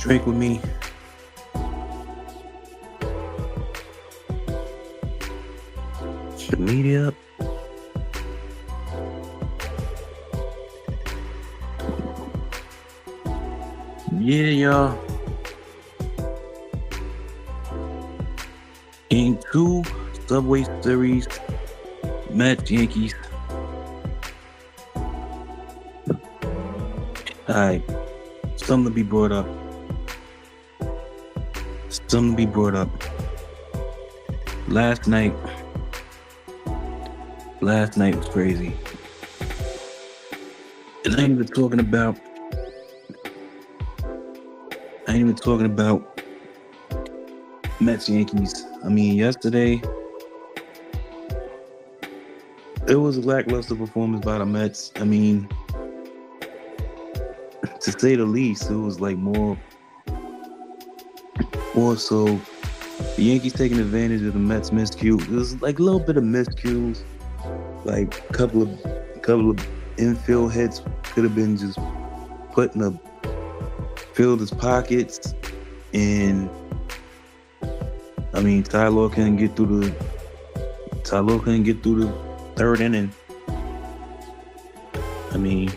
Drink with me. The media. Yeah, y'all. Game 2, Subway Series, Mets, Yankees. Alright, something to be brought up. Last night was crazy. And I ain't even talking about Mets, Yankees. I mean, yesterday it was a lackluster performance by the Mets. I mean, to say the least, it was like more so the Yankees taking advantage of the Mets miscues. It was like a little bit of miscues, like a couple of infield hits could have been just put in the fielder's pockets, and I mean Tyler couldn't get through the third inning. I mean,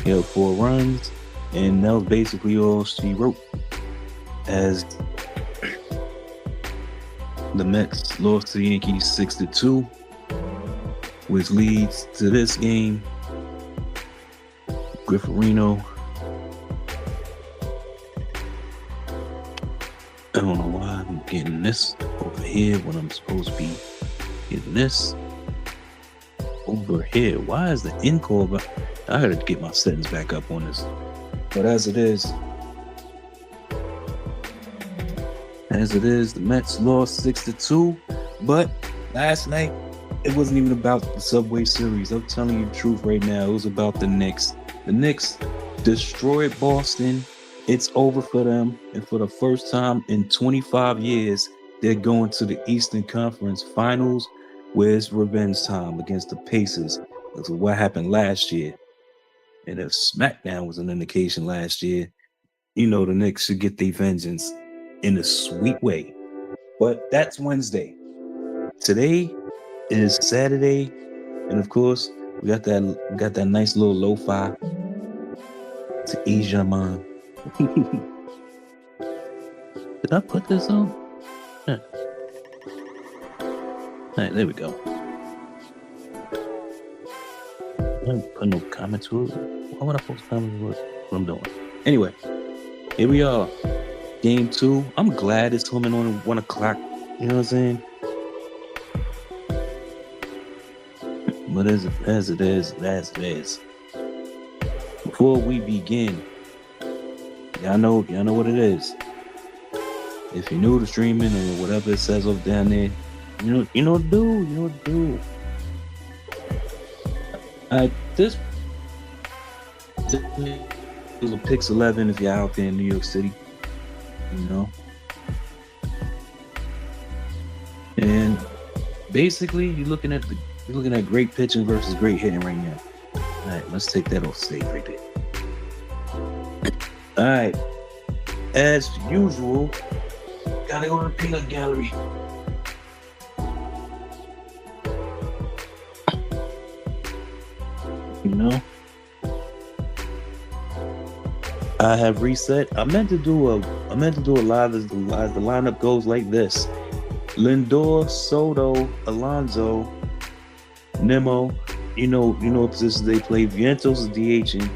he had 4 runs, and that was basically all she wrote, as the Mets lost to the Yankees 6-2, which leads to this game. Grifferino. I don't know why I'm getting this over here when I'm supposed to be getting this over here. Why is the encore? I gotta get my settings back up on this. But as it is, the Mets lost 6-2. But last night, it wasn't even about the Subway Series. I'm telling you the truth right now. It was about the Knicks. The Knicks destroyed Boston. It's over for them. And for the first time in 25 years, they're going to the Eastern Conference Finals, where it's revenge time against the Pacers. That's what happened last year. And if SmackDown was an indication last year, you know the Knicks should get their vengeance in a sweet way. But that's Wednesday. Today is Saturday, and of course, we got that nice little lo-fi to ease your mind. Did I put this on? Huh. Alright, there we go. I didn't put no comment to it. Why would I post comments to what I'm doing? Anyway, here we are. Game 2. I'm glad it's coming on at 1 o'clock. You know what I'm saying? But as it is. Before we begin, y'all know what it is. If you're new to streaming or whatever it says up down there, you know what to do. This is a Pix 11 if you're out there in New York City, you know. And basically, you're looking at great pitching versus great hitting right now. All right, let's take that off stage right there. All right, as usual, gotta go to the peanut gallery. You know, I have reset. I meant to do a live as the lineup goes like this: Lindor, Soto, Alonso, Nemo. You know what positions they play. Vientos is DHing.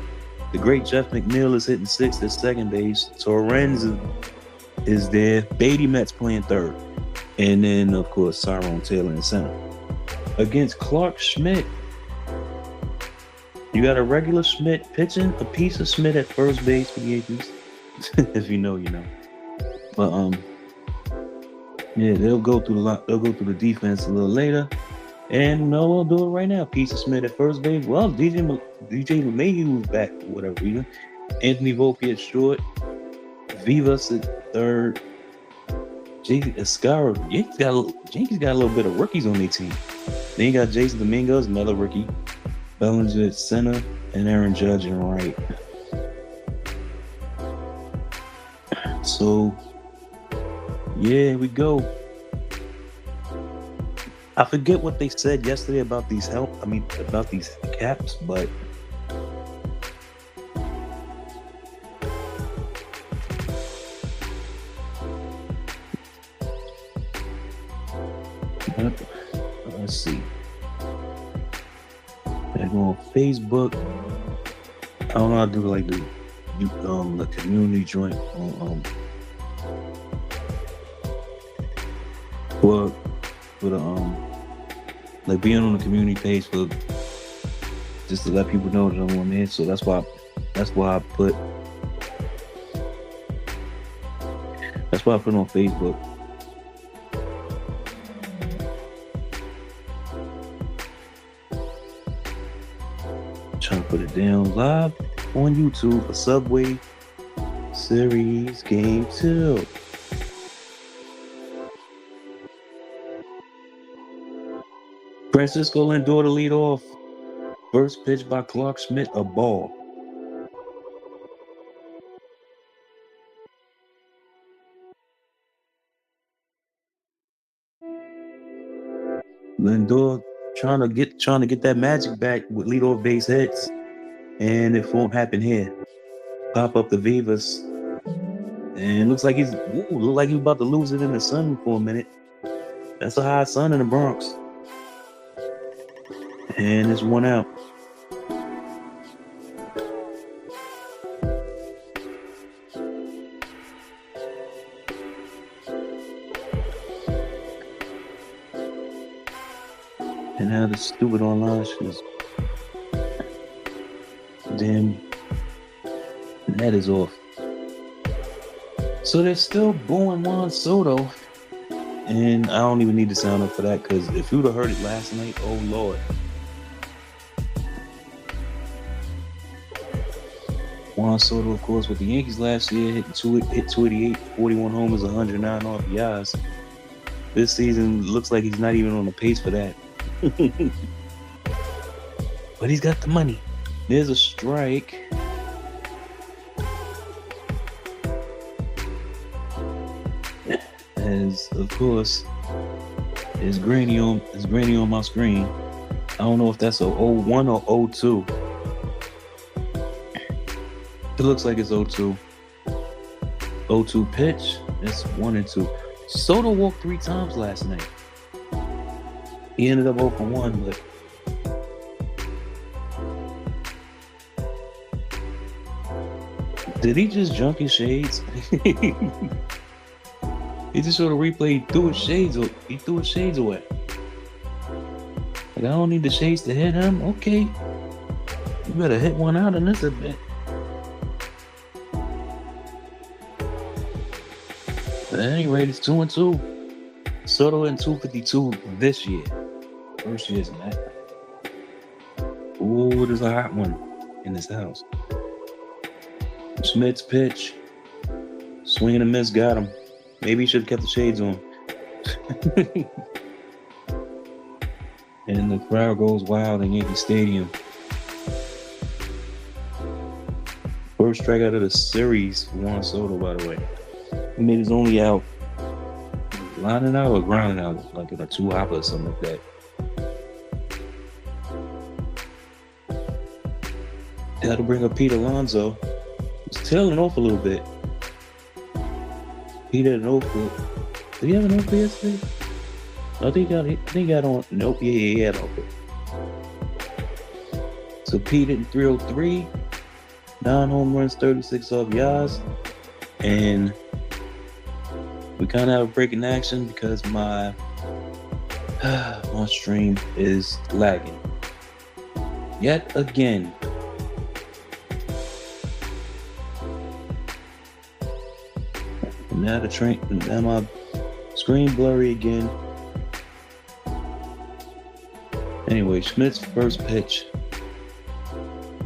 The great Jeff McNeil is hitting 6th at second base. Torrens is there. Beatty Met's playing third, and then of course Tyrone Taylor in center. Against Clark Schmidt, you got a regular Schmidt pitching, a piece of Schmidt at first base for the Yankees. If you know, you know. But yeah, they'll go through the defense a little later. And no, we'll do it right now. Piece of Smith at first base. Well, DJ LeMahieu was back for whatever reason. Anthony Volpe at short. Vivas at third. J.C. Escara. Yankees got a little bit of rookies on their team. Then you got Jason Dominguez, another rookie. Bellinger at center. And Aaron Judge in right. So yeah, here we go. I forget what they said yesterday about these about these caps, but uh, let's see. I go on Facebook. I don't know how to do like the community joint on for for the like being on the community page for just to let people know that I'm on there. So that's why I put it on Facebook. Trying to put it down live on YouTube. A Subway Series Game 2. Francisco Lindor to lead off. First pitch by Clark Schmidt, a ball. Lindor trying to get that magic back with leadoff base hits, and it won't happen here. Pop up the Vivas, and look like he's about to lose it in the sun for a minute. That's a high sun in the Bronx, and it's one out. And now the stupid online shit is damn net is off. So they're still booing Juan Soto. And I don't even need to sound up for that because if you'd have heard it last night, oh Lord. Juan Soto, of course, with the Yankees last year, hit 288, 41 homers, 109 RBIs. This season looks like he's not even on the pace for that. But he's got the money. There's a strike. As of course is granny on my screen. I don't know if that's a 01 or 02. It looks like it's 02. 02 pitch. That's 1 and 2. Soto walked 3 times last night. He ended up 0 for 1, but did he just junk his shades? He just showed a replay. He threw his shades away. Like, I don't need the shades to hit him. Okay, you better hit one out in this a bit. But at any rate, it's 2 and 2. Soto in 252 this year. First year's in that. Ooh, there's a hot one in this house. Schmidt's pitch. Swing and a miss, got him. Maybe he should have kept the shades on. And the crowd goes wild in Yankee Stadium. First strikeout of the series for Juan Soto, by the way. He made his only out. Lining out or grounding out, like in a 2-hopper or something like that. That'll bring up Pete Alonso. He's tailing off a little bit. He did an over. Did he have an over yesterday? I think he got on. Nope, yeah, he had over. So Pete hit 303, 9 home runs, 36 RBIs, and we kind of have a break in action because my stream is lagging yet again. Now now my screen blurry again. Anyway, Schmidt's first pitch.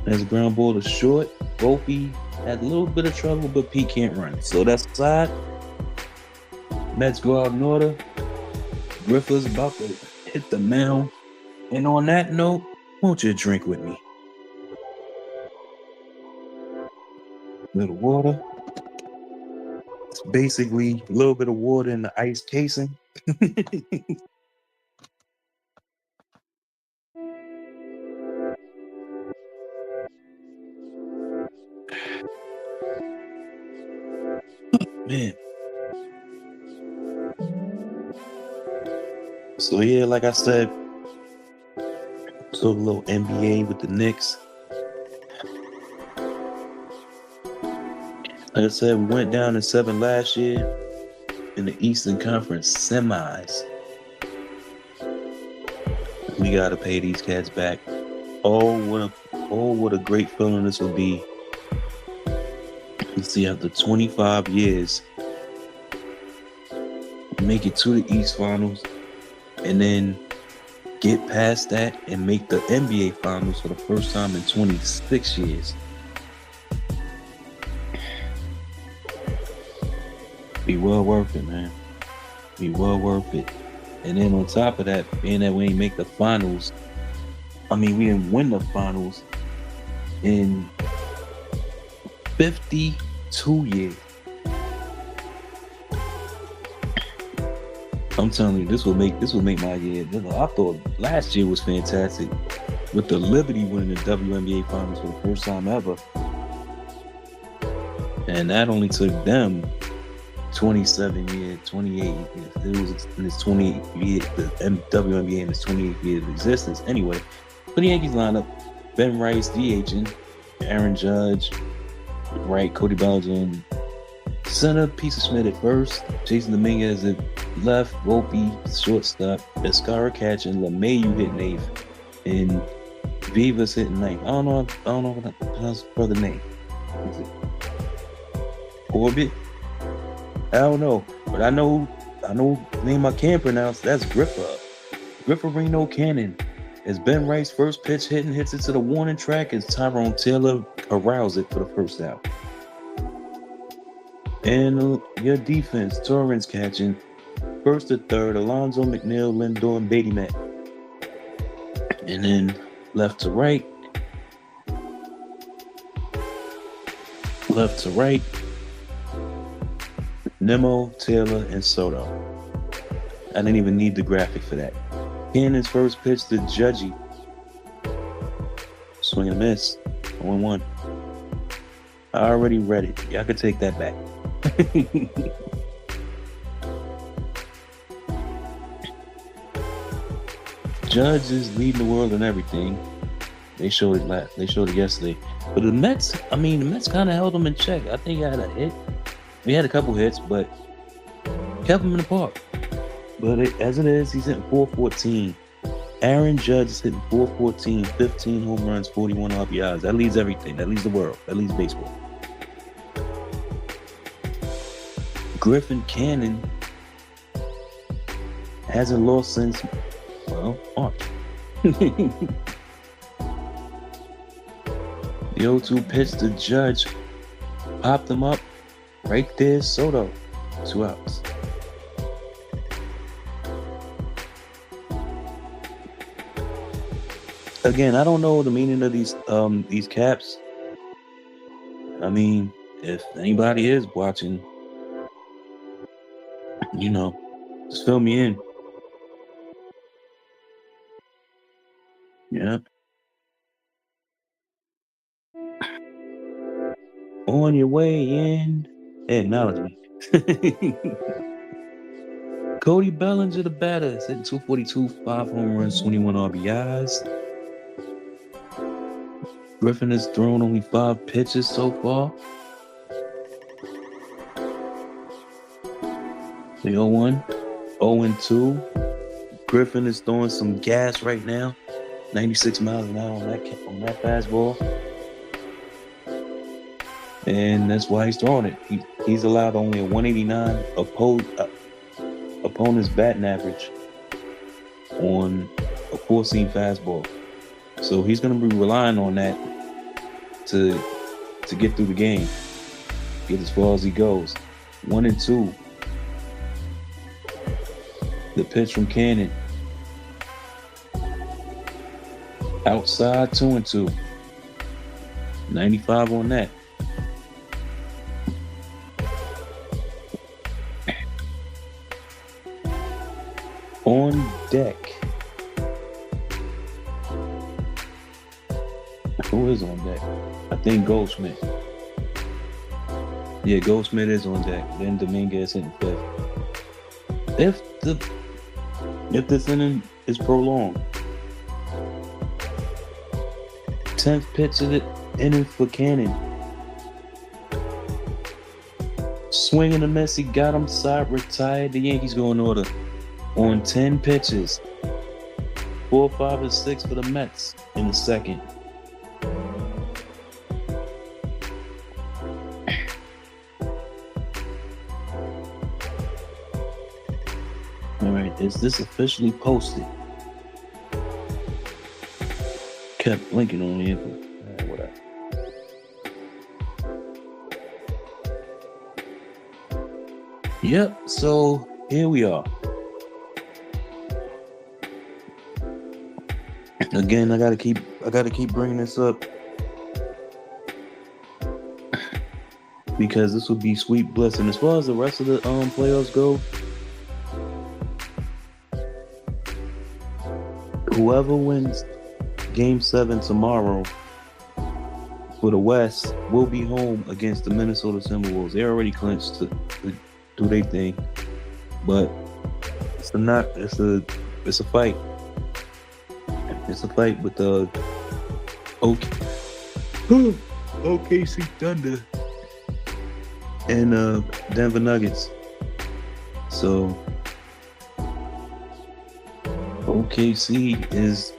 There's a ground ball to short. Volpe had a little bit of trouble, but Pete can't run. So that's the side. Mets go out in order. Griffer's about to hit the mound. And on that note, won't you drink with me? Little water. basically a little bit of water in the ice casing. Man. So yeah, like I said, talk a little NBA with the Knicks. Like I said, we went down in 7 last year in the Eastern Conference semis. We gotta pay these cats back. What a great feeling this will be. Let's see, after 25 years, make it to the East Finals, and then get past that and make the NBA Finals for the first time in 26 years. Be well worth it, man. Be well worth it. And then on top of that, being that we ain't make the finals, we didn't win the finals in 52 years. I'm telling you, this will make my year. I thought last year was fantastic with the Liberty winning the WNBA Finals for the first time ever, and that only took them 28 years. It was in its 28 years, the WNBA in its 28 years of existence. Anyway, for the Yankees lineup, Ben Rice DHing, Aaron Judge, right, Cody Bellinger, center, Pizza Schmidt at first, Jason Dominguez at left, Volpe shortstop, Escara catching, LeMayu hitting eighth, and Vivas hitting ninth. I don't know what that pronounce brother name. Is it Orbit? I don't know, but I know the name I can pronounce. That's Reno Cannon. As Ben Rice's first pitch hits it to the warning track as Tyrone Taylor corrals it for the first out. And your defense, Torrance catching, first to third, Alonzo, McNeil, Lindor, and Beatty Matt. And then left to right, Nemo, Taylor, and Soto. I didn't even need the graphic for that. Cannon's first pitch to Judgy. Swing and a miss. 0-1. I already read it. Y'all could take that back. Judge is leading the world in everything. They showed it yesterday. But the Mets kind of held them in check. I think he had a hit. We had a couple hits, but kept him in the park. But as it is, he's hitting 414. Aaron Judge is hitting 414, 15 home runs, 41 RBIs. That leads everything. That leads the world. That leads baseball. Griffin Cannon hasn't lost since, March. The 0-2 pitch to Judge popped him up. Right there, Soto. 2 outs. Again, I don't know the meaning of these caps. If anybody is watching, just fill me in. Yeah. On your way in. Acknowledge me. Cody Bellinger, the batter, is hitting 242, 5 home runs, 21 RBIs. Griffin has thrown only 5 pitches so far. The 0-1, 0-2. Griffin is throwing some gas right now. 96 miles an hour on that fastball. And that's why he's throwing it. He's allowed only a 189 opponent's batting average on a 4-seam fastball. So he's going to be relying on that to get through the game, get as far as he goes. 1-2. The pitch from Cannon. Outside 2-2. 95 on that. deck. Who is on deck? I think Goldsmith. Yeah, Goldsmith is on deck. Then Dominguez hitting fifth. If this inning is prolonged, 10th pitch of the inning for Cannon. Swinging a miss, he got him side, retired. The Yankees go in order on 10 pitches. 4, 5, and 6 for the Mets in the second. All right, is this officially posted? Kept blinking on here, but whatever. Yep, so here we are. Again, I gotta keep bringing this up because this will be sweet bliss. And as far as the rest of the playoffs go, whoever wins Game 7 tomorrow for the West will be home against the Minnesota Timberwolves. They already clinched to do their thing, but it's a fight. It's a fight with the OKC Thunder and Denver Nuggets. So OKC is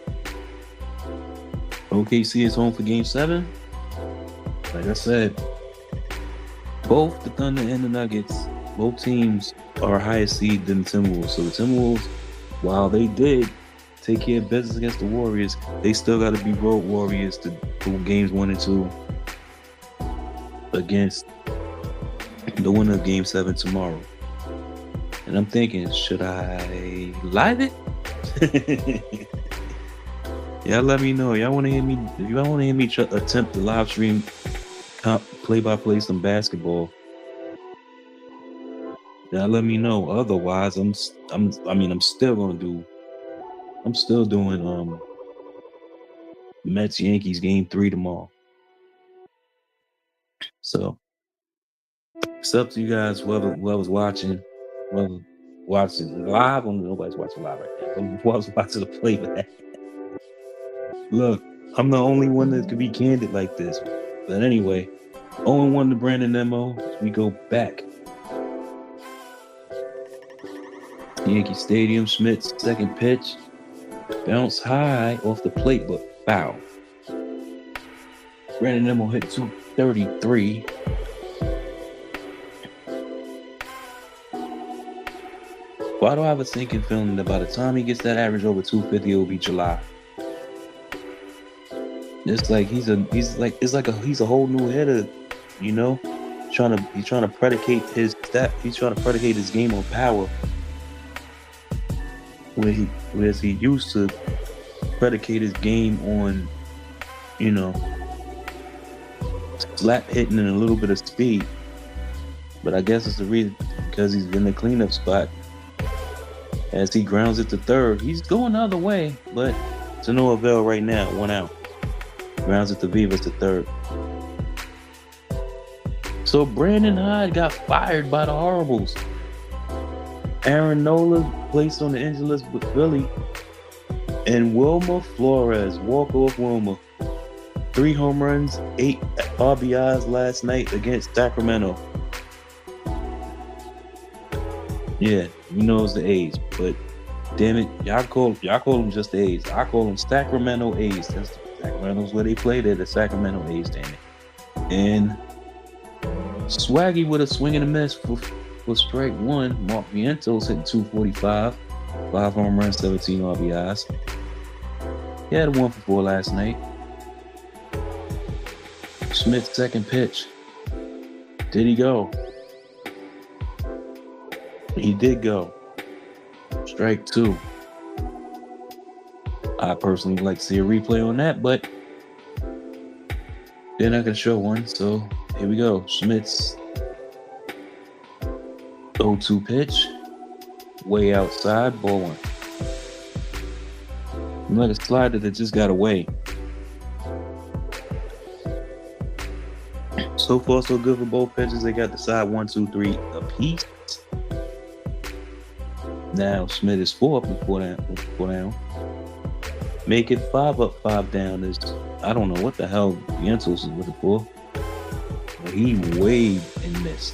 home for Game 7. Like I said, both the Thunder and the Nuggets, both teams are higher seed than the Timberwolves. So the Timberwolves, while they did take care of business against the Warriors, they still got to be road warriors to go Games 1 and 2 against the winner of Game 7 tomorrow. And I'm thinking, should I live it? Y'all let me know. Y'all want to hear me? If y'all want to hear me attempt to live stream play-by-play some basketball, y'all let me know. Otherwise, I'm still doing Mets Yankees Game 3 tomorrow. So it's up to you guys. Whoever's watching, whoever watching live. Nobody's watching live right now. Whoever's watching the playback. Look, I'm the only one that could be candid like this. But anyway, 0-1 to Brandon Nemo. We go back. Yankee Stadium. Schmidt's second pitch. Bounce high off the plate, but foul. Brandon Nemo hit 233. Why do I have a sinking feeling that by the time he gets that average over 250, it will be July? It's like he's a whole new hitter, you know. He's trying to predicate his stat. He's trying to predicate his game on power, whereas he used to predicate his game on, slap hitting and a little bit of speed. But I guess it's the reason because he's in the cleanup spot. As he grounds it to third, he's going the other way, but to no avail right now. 1 out. Grounds it to Vivas to third. So Brandon Hyde got fired by the Horribles. Aaron Nola placed on the injured list with Philly. And Wilmer Flores, walk-off Wilmer. 3 home runs, 8 RBIs last night against Sacramento. Yeah, we know it's the A's, but damn it, y'all call them just the A's. I call them Sacramento A's. Sacramento's where they play. They're the Sacramento A's, damn it. And Swaggy with a swing and a miss for strike 1. Mark Vientos hitting 245, 5 home runs, 17 RBIs. He had a 1 for 4 last night. Smith's second pitch. Did he go? He did go. Strike 2. I personally would like to see a replay on that, but they're not going to show one. So here we go. Schmidt's 0-2 pitch. Way outside. Ball 1. Like a slider that just got away. So far, so good for both pitchers. They got the side 1, 2, 3 apiece. Now Smith is 4 up and 4 down. Make it 5 up, 5 down. Is I don't know what the hell Yentos is looking for. But he waved and missed.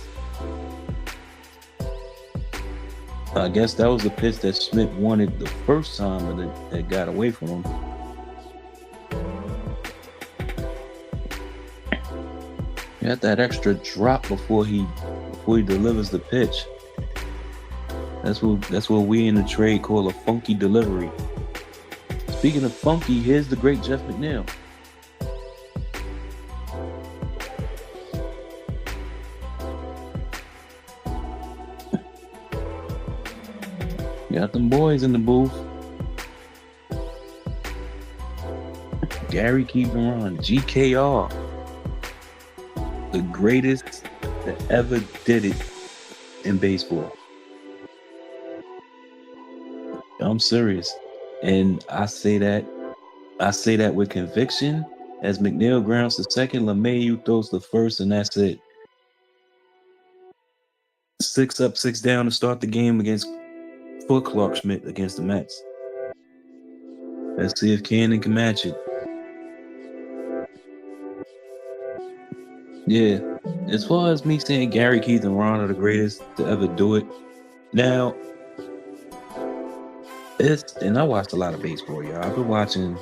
I guess that was the pitch that Smith wanted the first time, but it got away from him. He got that extra drop before he delivers the pitch. That's what we in the trade call a funky delivery. Speaking of funky, here's the great Jeff McNeil. Got them boys in the booth. Gary keeping on. GKR. The greatest that ever did it in baseball. I'm serious. And I say that with conviction. As McNeil grounds the second, LeMahieu throws the first, and that's it. 6 up, 6 down to start the game for Clark Schmidt against the Mets. Let's see if Cannon can match it. Yeah, as far as me saying Gary, Keith, and Ron are the greatest to ever do it. Now, and I watched a lot of baseball, y'all. I've been watching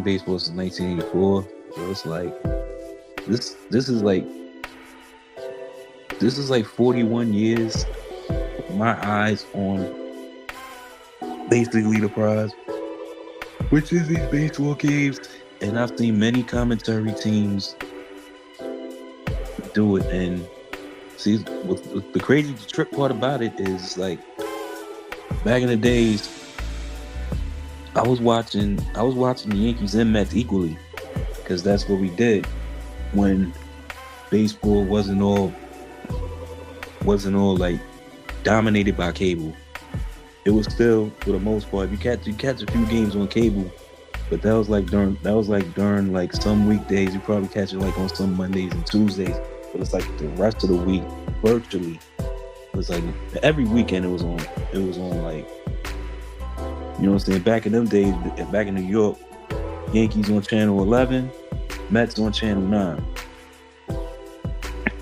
baseball since 1984. So it's like this is like 41 years. My eyes on basically the prize, which is these baseball games, and I've seen many commentary teams do it. And see, the crazy trip part about it is, like, back in the days, I was watching the Yankees and Mets equally, because that's what we did when baseball wasn't all like dominated by cable. It was still, for the most part, you catch a few games on cable, but that was like during like some weekdays. You probably catch it like on some Mondays and Tuesdays, but it's like the rest of the week virtually. It was like every weekend it was on like, you know what I'm saying? Back in them days, back in New York, Yankees on channel 11, Mets on channel 9.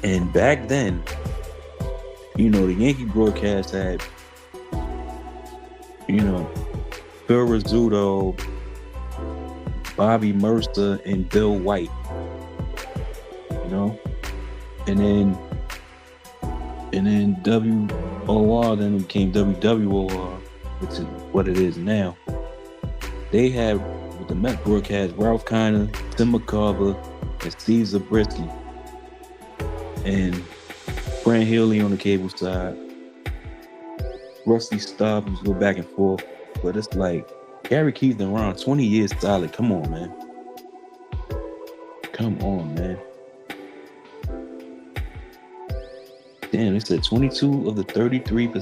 And back then, you know, the Yankee broadcast had, you know, Phil Rizzuto, Bobby Mercer, and Bill White. You know? And then WOR, then it became WWOR, which is what it is now. They had, with the Met broadcast, Ralph Kiner, Tim McCarver, and Steve Zabriskie, and Fran Healy on the cable side. Rusty Staub was go back and forth, but it's like Gary, Keith, and Ron, 20 years solid. Come on, man. Come on, man. Damn, they said 22 of the 33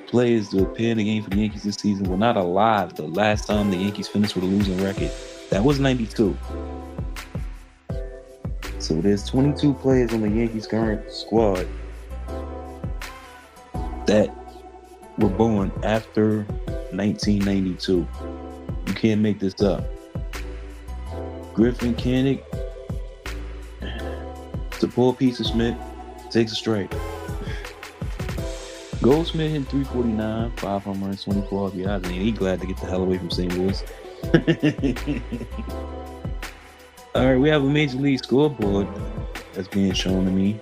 players to appear in the game for the Yankees this season were not alive the last time the Yankees finished with a losing record. That was 92. So there's 22 players on the Yankees' current squad that were born after 1992. You can't make this up. Griffin Cannick, it's a poor piece of Schmidt, takes a strike. Goldsmith hit 349, 5 home runs, 24 RBIs, and he glad to get the hell away from St. Louis. All right, we have a major league scoreboard that's being shown to me.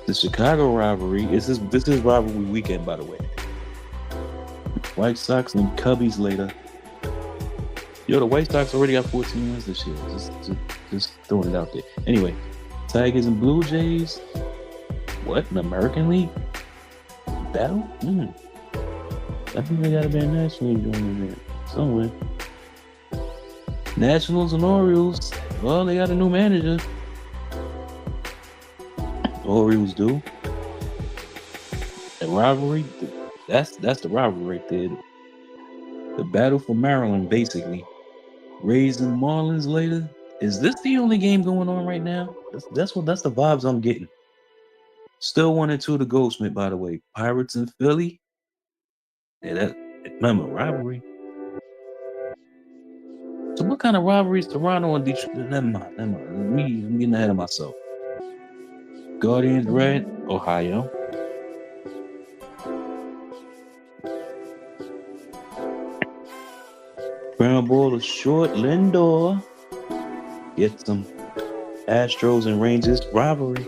The Chicago rivalry. This is rivalry weekend, by the way. White Sox and Cubbies later. Yo, the White Sox already got 14 wins this year. Just throwing it out there. Anyway, Tigers and Blue Jays. What? An American League battle? I think they gotta be a National League going in there somewhere. Nationals and Orioles. Well, they got a new manager. Orioles do. And rivalry. That's the rivalry right there. The battle for Maryland, basically. Rays and Marlins later. Is this the only game going on right now? That's the vibes I'm getting. Still 1-2 to Goldsmith, by the way. Pirates and Philly. Yeah, that remember rivalry. So what kind of rivalries Toronto and Detroit? Never mind. I'm getting ahead of myself. Guardians Red, Ohio. Ground ball is short. Lindor gets some Astros and Rangers rivalry.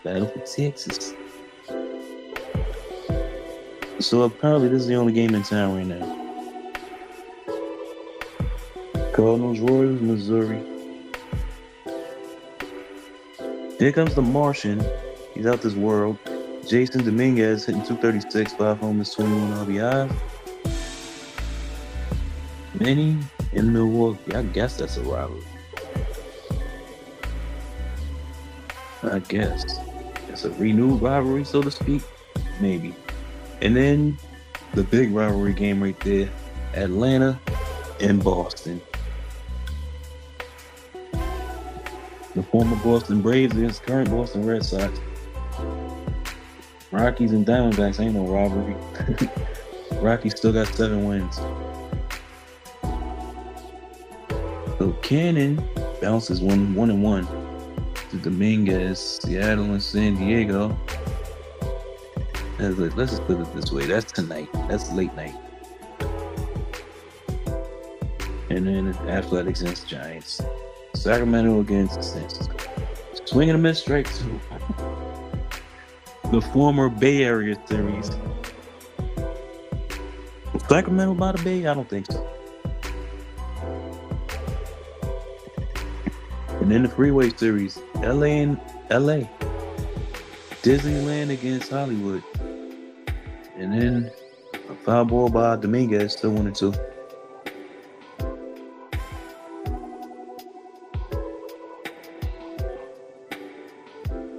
Battle for Texas. So apparently this is the only game in town right now. Cardinals, Royals, Missouri. Here comes the Martian. He's out this world. Jason Dominguez hitting 236, 5 homers, 21 RBIs. Manny in Milwaukee. I guess that's a rivalry. I guess. It's a renewed rivalry, so to speak. Maybe. And then the big rivalry game right there. Atlanta and Boston. The former Boston Braves against current Boston Red Sox. Rockies and Diamondbacks ain't no rivalry. Rockies still got 7 wins. So Cannon bounces 1-1 to Dominguez, Seattle and San Diego. Let's just put it this way. That's tonight. That's late night. And then Athletics against Giants. Sacramento against San Francisco. Swing and a miss, strike 2. The former Bay Area series. Sacramento by the Bay? I don't think so. And then the Freeway series. LA and LA. Disneyland against Hollywood. And then a foul ball by Dominguez, still 1-2.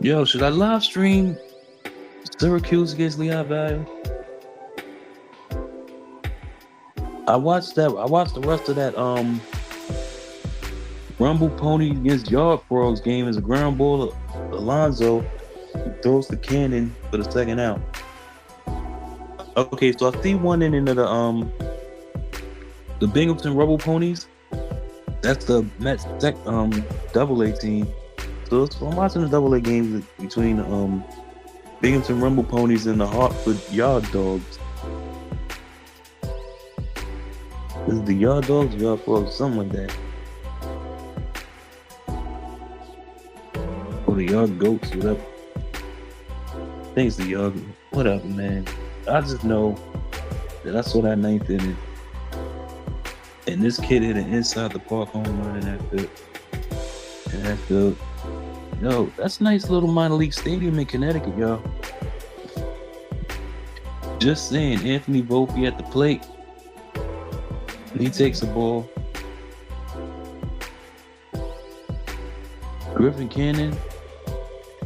Yo, should I live stream Syracuse against Lehigh Valley? I watched the rest of that Rumble Pony against Yard Frogs game as a ground ball. Alonzo throws the cannon for the second out. Okay, so I see one inning of the Binghamton Rumble Ponies. That's the Mets double-A team. So I'm watching the double-A games between Binghamton Rumble Ponies and the Hartford Yard Dogs. Is it the Yard Dogs, Yard Frogs, something like that? Or the Yard Goats, whatever. I think it's the Yard, whatever, man. I just know that I saw that 9th inning, and this kid hit an inside the park home run in that field. Yo, that's a nice little minor league stadium in Connecticut, y'all. Just saying, Anthony Volpe at the plate. He takes the ball. Griffin Cannon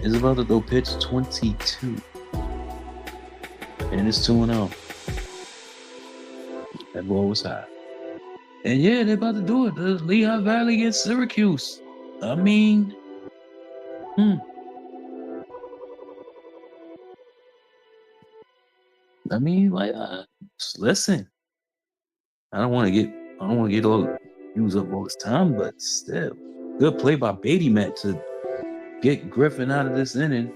is about to throw pitch 22. And it's 2-0. That ball was high. And yeah, they're about to do it. The Lehigh Valley against Syracuse. I mean, listen. I don't want to use up all this time, but still, good play by Beatty Matt to get Griffin out of this inning.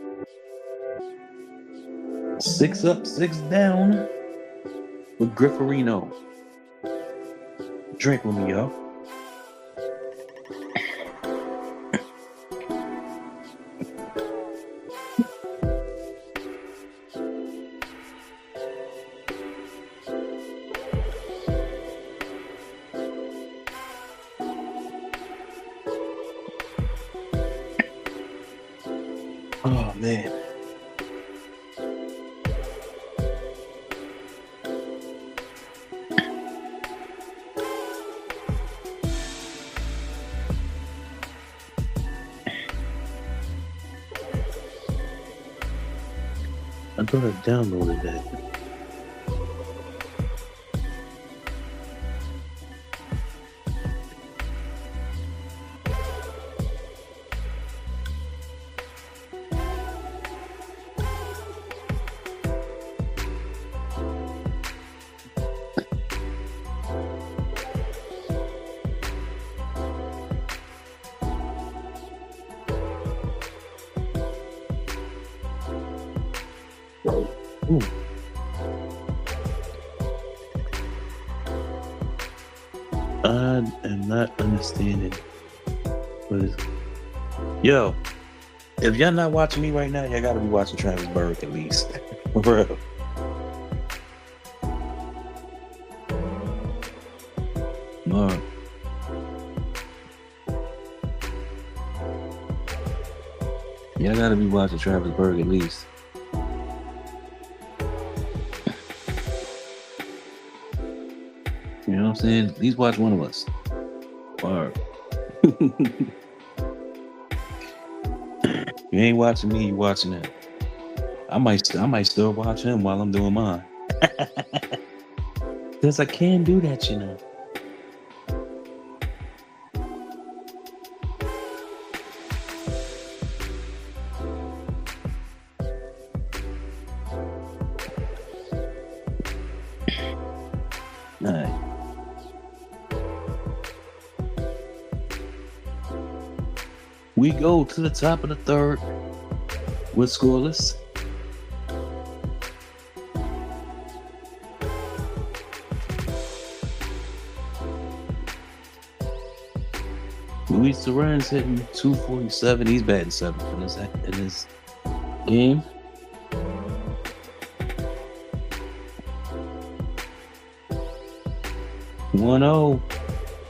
6 up, 6 down with Grifferino. Drink with me, y'all. Oh, man. I thought I downloaded that. Ooh, I am not understanding what is. Yo, if y'all not watching me right now, y'all gotta be watching Travis Burke at least. For real. Mark, y'all gotta be watching Travis Burke at least. You know what I'm saying? At least watch one of us. Mark. You ain't watching me, you watching him. I might still watch him while I'm doing mine. Cause I can do that, you know. All right. We go to the top of the third with scoreless. Luis Duran's hitting 247. He's batting seventh in his game. One zero.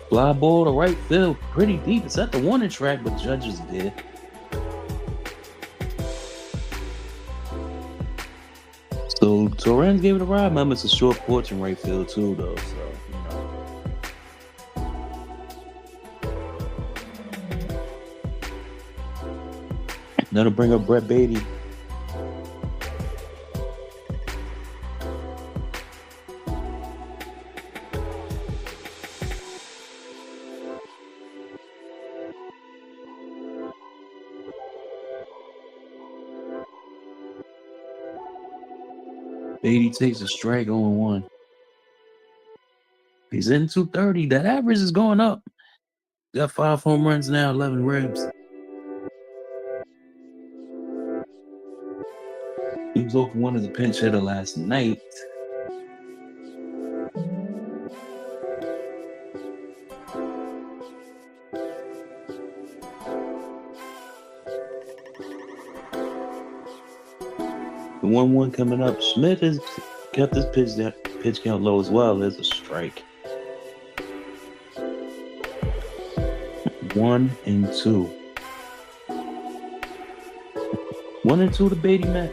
Fly ball to right field. Pretty deep. It's at the warning track, but Judges did. So Torrens gave it a ride. Remember, it's a short porch in right field too, though. So you know. That'll bring up Brett Beatty. Beatty takes a strike 0-1. He's in 230. That average is going up. Got 5 home runs now, 11 ribs. He was 0-1 as a pinch hitter last night. The 1-1 coming up. Smith has kept his pitch count low as well. There's a strike. 1-2. 1-2 to Beatty Matt.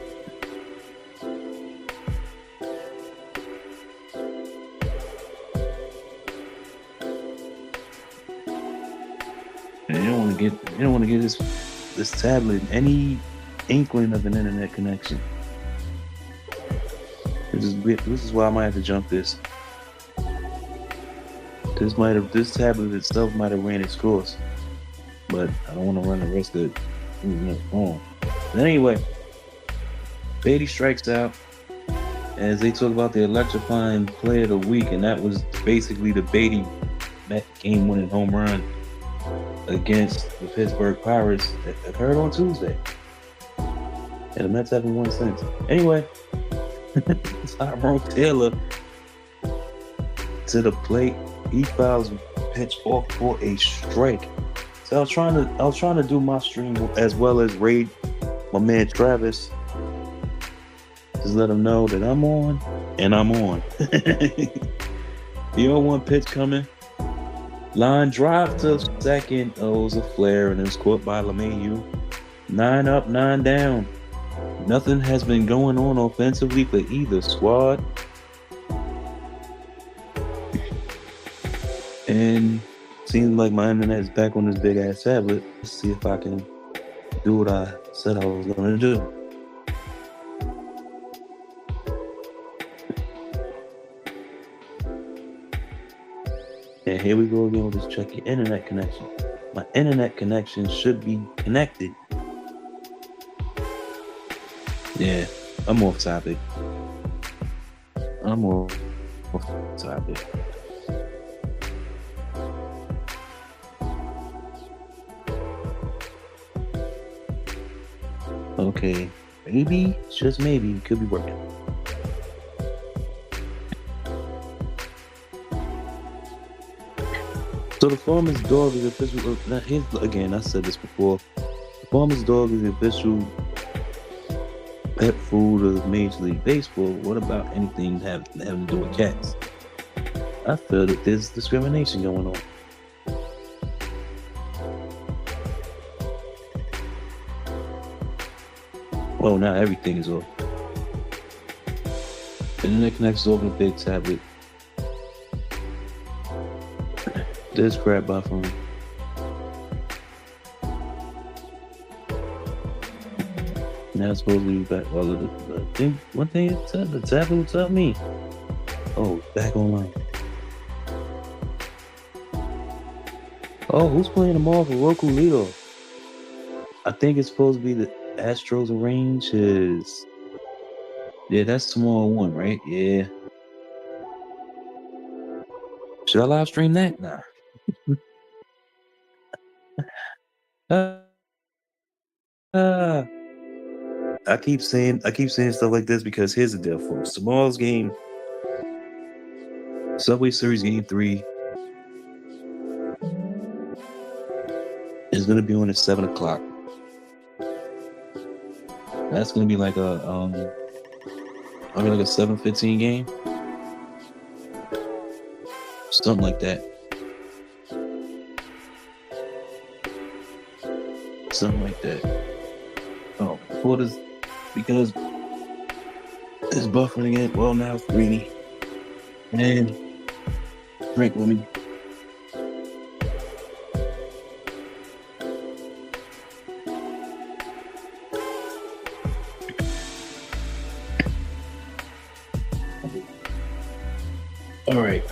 And you don't want to get this tablet any inkling of an internet connection. This is why I might have to jump this. This tablet itself might have ran its course, but I don't want to run the risk of losing it wrong. But anyway, Beatty strikes out as they talk about the electrifying play of the week, and that was basically the Beatty game-winning home run against the Pittsburgh Pirates that occurred on Tuesday. And the Mets haven't won since. Anyway, Tyrone Taylor to the plate. He fouls pitch off for a strike. So I was trying to do my stream as well as raid my man Travis. Just let him know that I'm on and I'm on. The 0-1 pitch coming. Line drive to second. Oh, it was a flare and it's caught by LeMahieu. 9 up, 9 down. Nothing has been going on offensively for either squad. And seems like my internet is back on this big ass tablet. Let's see if I can do what I said I was going to do. And here we go again. We'll just check your internet connection. My internet connection should be connected. Yeah, I'm off topic. Okay, maybe, just maybe, it could be working. So the farmer's dog is official. Now here's again. I said this before. The farmer's dog is the official pet food of Major League Baseball. What about anything having to do with cats? I feel that there's discrimination going on. Well, now everything is off. Internet connects over the big tablet. This crap buffering. Now it's supposed to be back. Well, one thing the tablet will tell me. Oh, back online. Oh, who's playing tomorrow for Roku leadoff? I think it's supposed to be the Astros Rangers. Yeah, that's tomorrow one, right? Yeah. Should I live stream that? Nah. uh, I keep saying stuff like this because here's the deal, folks. Tomorrow's game, Subway Series Game 3, is gonna be on at 7 o'clock. That's gonna be like like a 7:15 game, something like that. Something like that. Oh, before this, because it's buffering again. Well, now it's greeny. And drink with me. All right.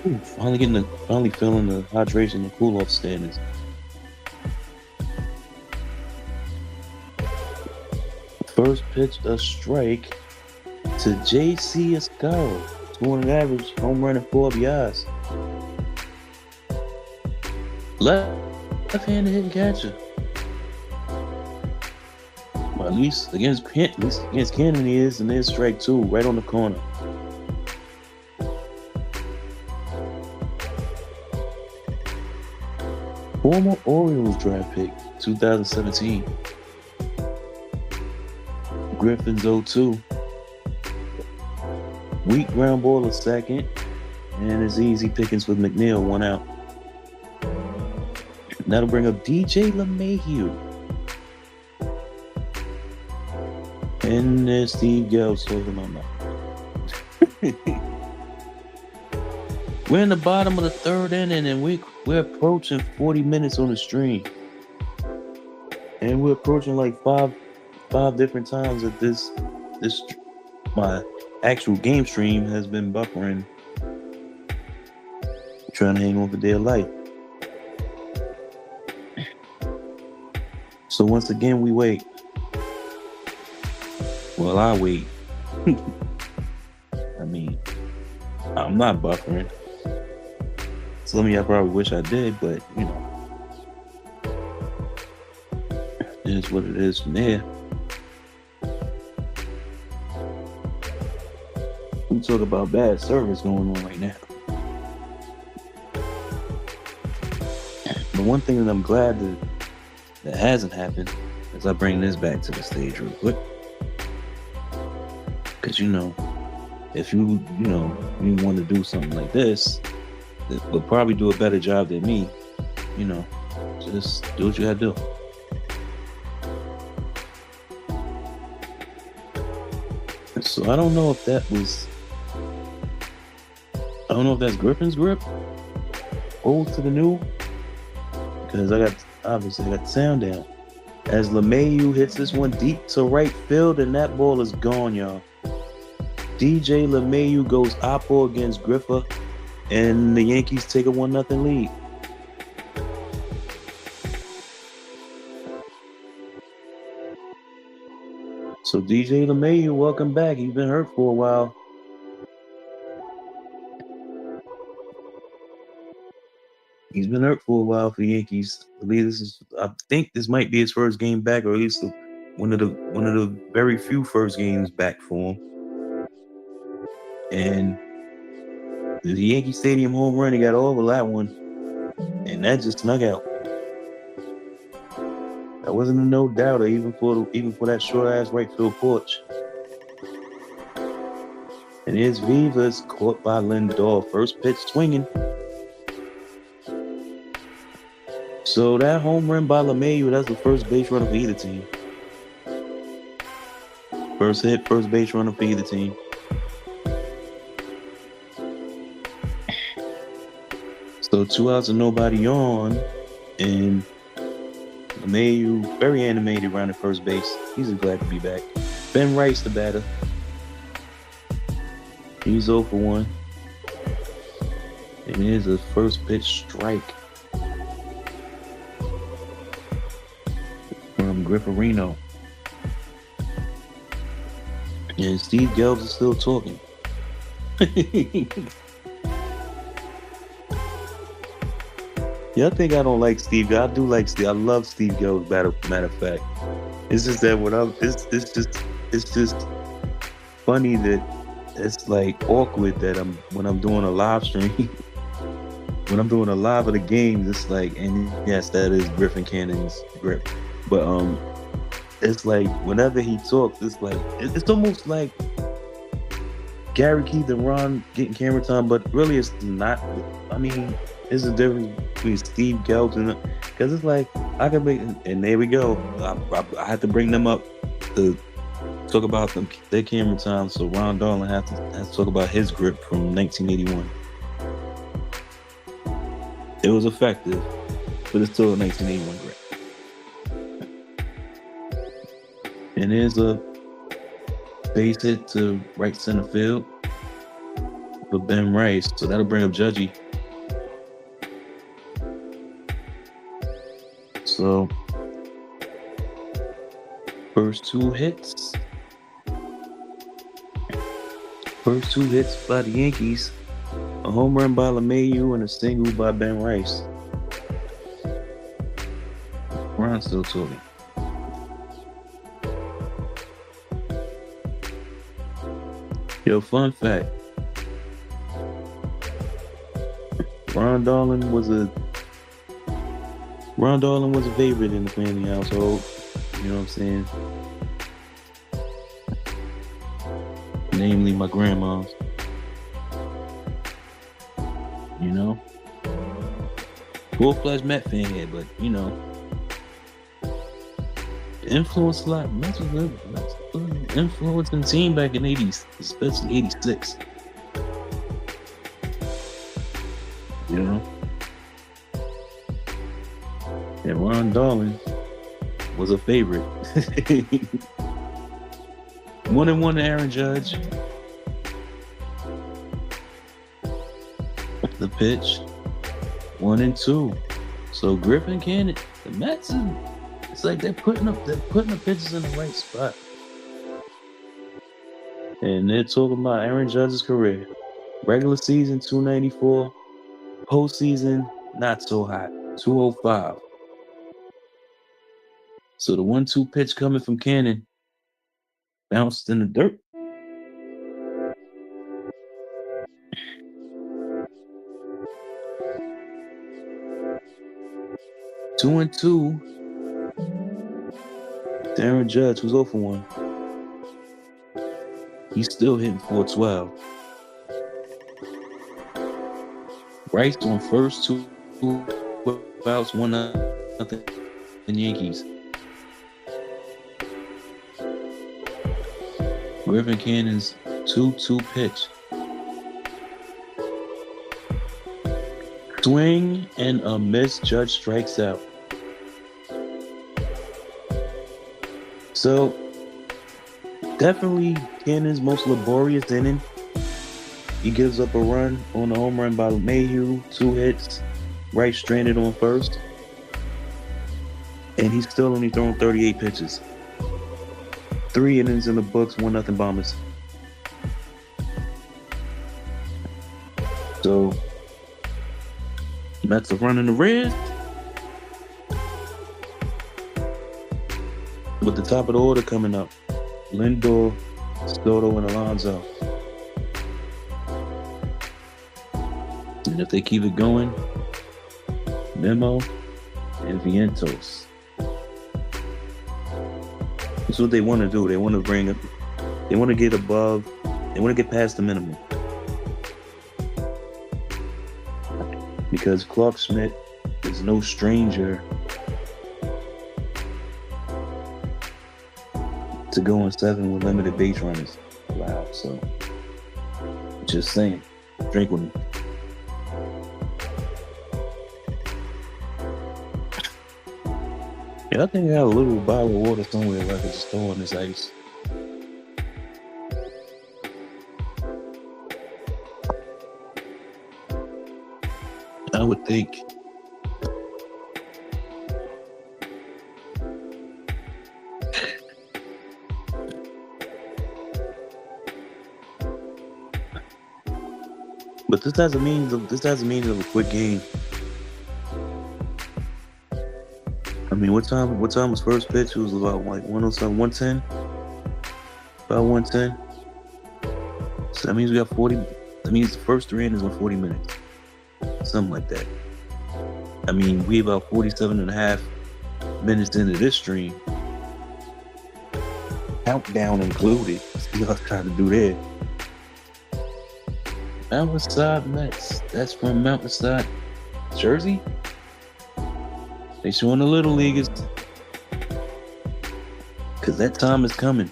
Ooh, finally feeling the hydration and cool off standards. First pitch, a strike to J.C. Escaro, scoring an average home run and 4 RBIs. Left-handed hitting catcher. Well, at least against Cannon he is, and there's strike two right on the corner. Former Orioles draft pick, 2017. Griffin's 0-2. Weak ground ball a second, and it's easy pickings with McNeil, 1 out. That'll bring up DJ LeMahieu. And there's Steve Gels holding on up. We're in the bottom of the third inning, and we're approaching 40 minutes on the stream. And we're approaching like five different times that this my actual game stream has been buffering, trying to hang on for dear life. So once again, we wait. Well, I wait. I mean, I'm not buffering. Some of y'all probably wish I did, but you know, it is what it is from there. We talk about bad service going on right now. The one thing that I'm glad that hasn't happened is I bring this back to the stage real quick. Because you know, if you want to do something like this, it will probably do a better job than me. You know, just do what you gotta do. So I don't know if that's Griffin's grip, old to the new, because I got the sound down. As LeMahieu hits this one deep to right field, and that ball is gone, y'all. DJ LeMahieu goes oppo against Griffa, and the Yankees take a 1-0 lead. So DJ LeMahieu, welcome back. He's been hurt for a while. He's been hurt for a while for the Yankees. I think this might be his first game back, or at least one of the very few first games back for him. And The Yankee Stadium home run, he got over that one, and that just snuck out. That wasn't a no doubter, even for that short ass right field porch. And here's Vivas caught by Lindor. First pitch swinging. So that home run by LeMahieu, that's the first base runner for either team. First hit, first base runner for either team. So 2 outs and nobody on, and LeMahieu very animated around the first base. He's glad to be back. Ben Rice, the batter. He's 0 for 1. And here's a first pitch strike from Grifferino. And Steve Gelbs is still talking. Yeah, I think I don't like Steve. I do like Steve. I love Steve Gelbs. Matter of fact, it's just that it's just funny that it's like awkward that when I'm doing a live stream, when I'm doing a live of the games, it's like, and yes, that is Griffin Cannon's grip, but it's like whenever he talks, it's like it's almost like Gary Keith and Ron getting camera time, but really it's not. I mean, there's a difference between Steve Gelbs and because it's like I can make, and there we go. I had to bring them up to talk about their camera time, so Ron Darling has to talk about his grip from 1981. It was effective, but it's still a 1981 grip. And there's a base hit to right center field for Ben Rice, so that'll bring up Judgy. So first two hits by the Yankees, a home run by LeMahieu and a single by Ben Rice. Ron's still talking. Yo, fun fact. Ron Darling was a favorite in the family household. You know what I'm saying? Namely my grandma's. You know? Full-fledged Met fan here, but you know. Influenced a lot. Mets was an influencing team back in the 80s, especially 86. You know? And Ron Darling was a favorite. 1-1 to Aaron Judge. The pitch, 1-2. So Griffin Cannon, the Mets, it's like they're putting the pitches in the right spot. And they're talking about Aaron Judge's career. Regular season 294, postseason not so hot, 205. So the 1-2 pitch coming from Cannon bounced in the dirt. Two and 2. Aaron Judge, who's 0 for 1. He's still hitting 412. Rice on first, 2 outs, 1-0 Yankees. Griffin Cannon's 2-2 pitch. Swing and a miss. Judge strikes out. So, definitely Cannon's most laborious inning. He gives up a run on a home run by Mayhew, 2 hits, Rice stranded on first, and he's still only thrown 38 pitches. 3 innings in the books, 1-0 Bombers. So, Mets are running the red. With the top of the order coming up, Lindor, Soto, and Alonso. And if they keep it going, Memo and Vientos. That's what they want to do. They want to bring up. They want to get above. They want to get past the minimum. Because Clark Schmidt is no stranger to going 7 with limited base runners. Wow. So, just saying. Drink with me. Yeah, I think I have a little bottle of water somewhere where I could store on this ice. I would think. But this has a means of a quick game. I mean, what time was first pitch? It was about like 107, 110? About 110. So that means we got 40. That means the first 3 innings were 40 minutes. Something like that. I mean, we about 47 and a half minutes into this stream. Countdown included. See what I was trying to do there. Mountainside Mets. That's from Mountainside, Jersey. They showing the little leaguers. Because that time is coming.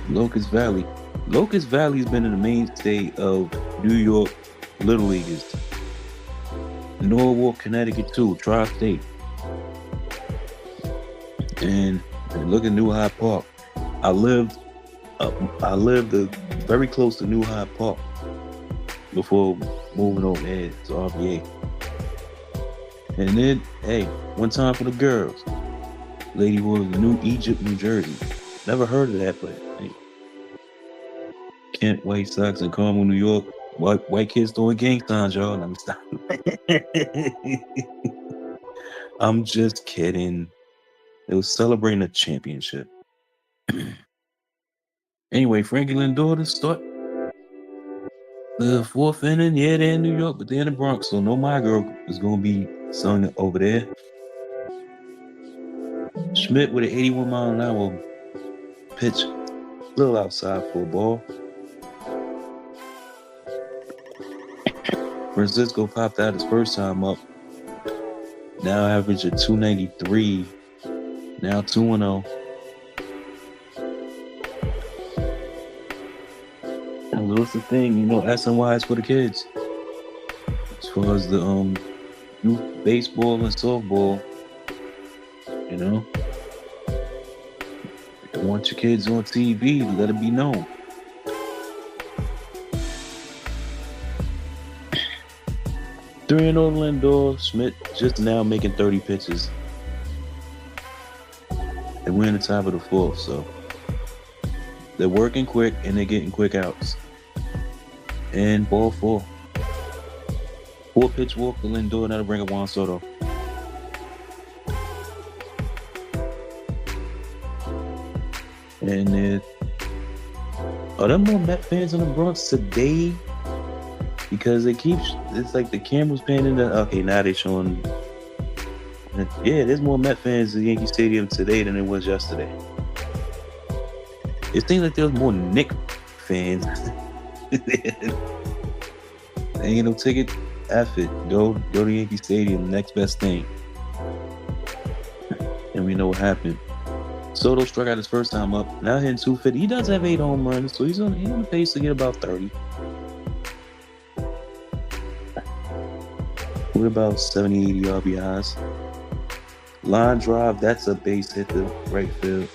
Locust Valley. Locust Valley has been in the mainstay of New York Little Leaguers. Norwalk, Connecticut too, Tri-State. And look at New Hyde Park. I lived very close to New Hyde Park before moving over there to RVA. And then, hey, one time for the girls. Lady was New Egypt, New Jersey. Never heard of that, but hey. Kent, White Sox, and Carmel, New York. White kids throwing gang signs, y'all. Let me stop. I'm just kidding. It was celebrating a championship. Anyway, Frankie Lindor to start the 4th inning. Yeah, they're in New York, but they're in the Bronx, so no My Girl is going to be sung over there. Schmidt with an 81-mile-an-hour pitch, a little outside for a ball. Francisco popped out his first time up. Now average at 293. Now 2-0. And what's the thing? You know, SNY is for the kids. As far as the youth baseball and softball, you know. If you want your kids on TV, let it be known. Three in Lindor, Schmidt just now making 30 pitches. And we're in the top of the 4th, so they're working quick and they're getting quick outs. And ball 4. 4-pitch walk to Lindor, that'll bring up Juan Soto. And are there more Met fans in the Bronx today? Because it's like the camera's panning the. Okay, now they're showing. Yeah, there's more Met fans at Yankee Stadium today than there was yesterday. It seems like there's more Knick fans. Ain't no ticket. F it. Go to Yankee Stadium. Next best thing. And we know what happened. Soto struck out his first time up. Now hitting 250. He does have 8 home runs, so he's on the pace to get about 30. With about 70, 80 RBIs. Line drive, that's a base hit to right field.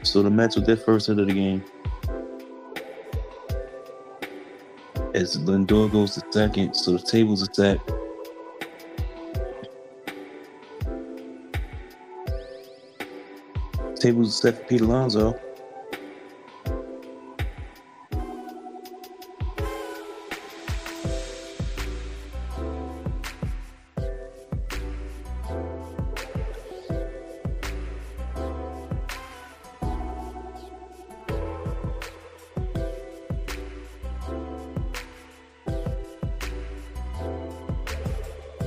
So the Mets with their first hit of the game. As Lindor goes to second, so the tables are set. Tables are set for Pete Alonso.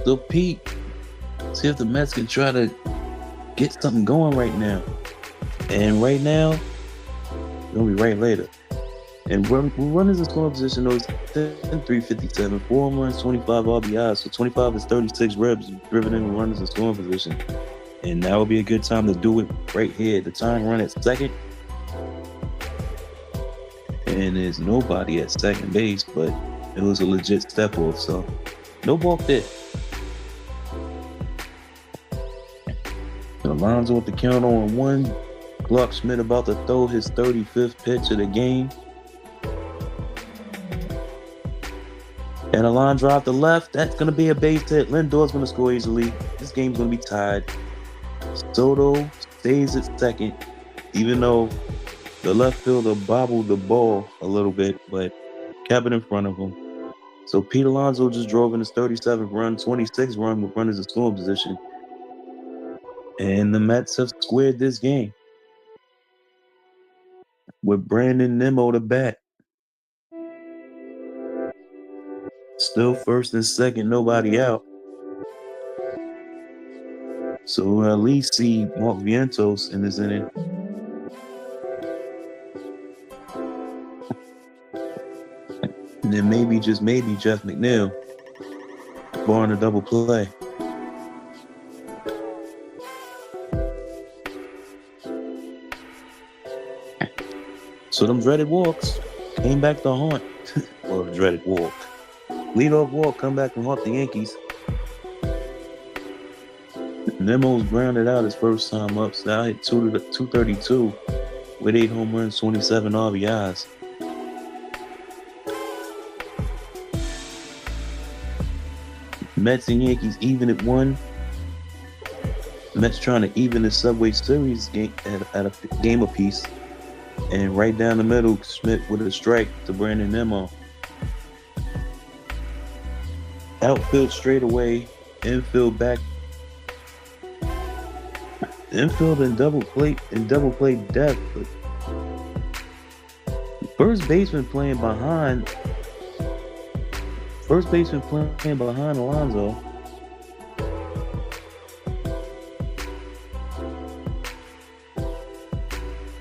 So Pete, see if the Mets can try to get something going right now. And right now, it'll be right later. And runners in scoring position, though, is 357, 4 home runs, 25 RBIs. So 25 is 36 ribs driven in runners in scoring position. And that would be a good time to do it right here. The tying run at second. And there's nobody at second base, but it was a legit step off. So no balk there. Alonso with the count on 1. Clark Schmidt about to throw his 35th pitch of the game. And a line drive to left. That's going to be a base hit. Lindor's going to score easily. This game's going to be tied. Soto stays at second, even though the left fielder bobbled the ball a little bit, but kept it in front of him. So Pete Alonso just drove in his 37th run, 26th run with runners in scoring position. And the Mets have squared this game with Brandon Nimmo to bat. Still first and second, nobody out. So we'll at least see Mark Vientos in this inning. And then maybe, just maybe, Jeff McNeil, barring a double play. So them dreaded walks came back to haunt. Well, the dreaded walk. Leadoff walk come back and haunt the Yankees. Nemo's grounded out his first time up. So now hit 232 with 8 home runs, 27 RBIs. Mets and Yankees even at 1. Mets trying to even the Subway Series game at a game apiece. And right down the middle, Schmidt with a strike to Brandon Nimmo. Outfield straight away, infield back. Infield and double play depth. But first baseman playing behind Alonso.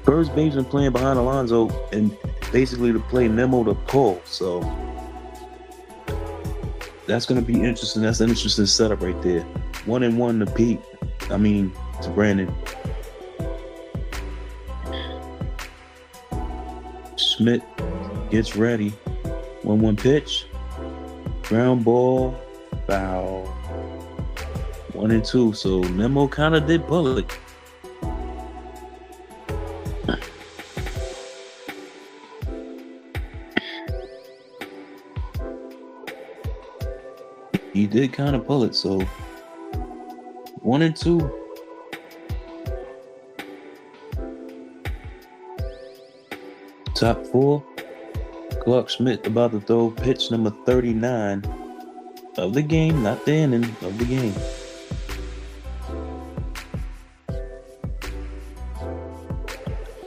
First baseman playing behind Alonso, and basically to play Nimmo to pull. So that's going to be interesting. That's an interesting setup right there. 1-1 to Pete. To Brandon. Schmidt gets ready. 1-1 pitch. Ground ball. Foul. 1-2. So Nimmo kind of did pull it. He did kind of pull it. So 1-2. Top 4. Clark Schmidt about to throw pitch number 39 of the game, not the inning, of the game.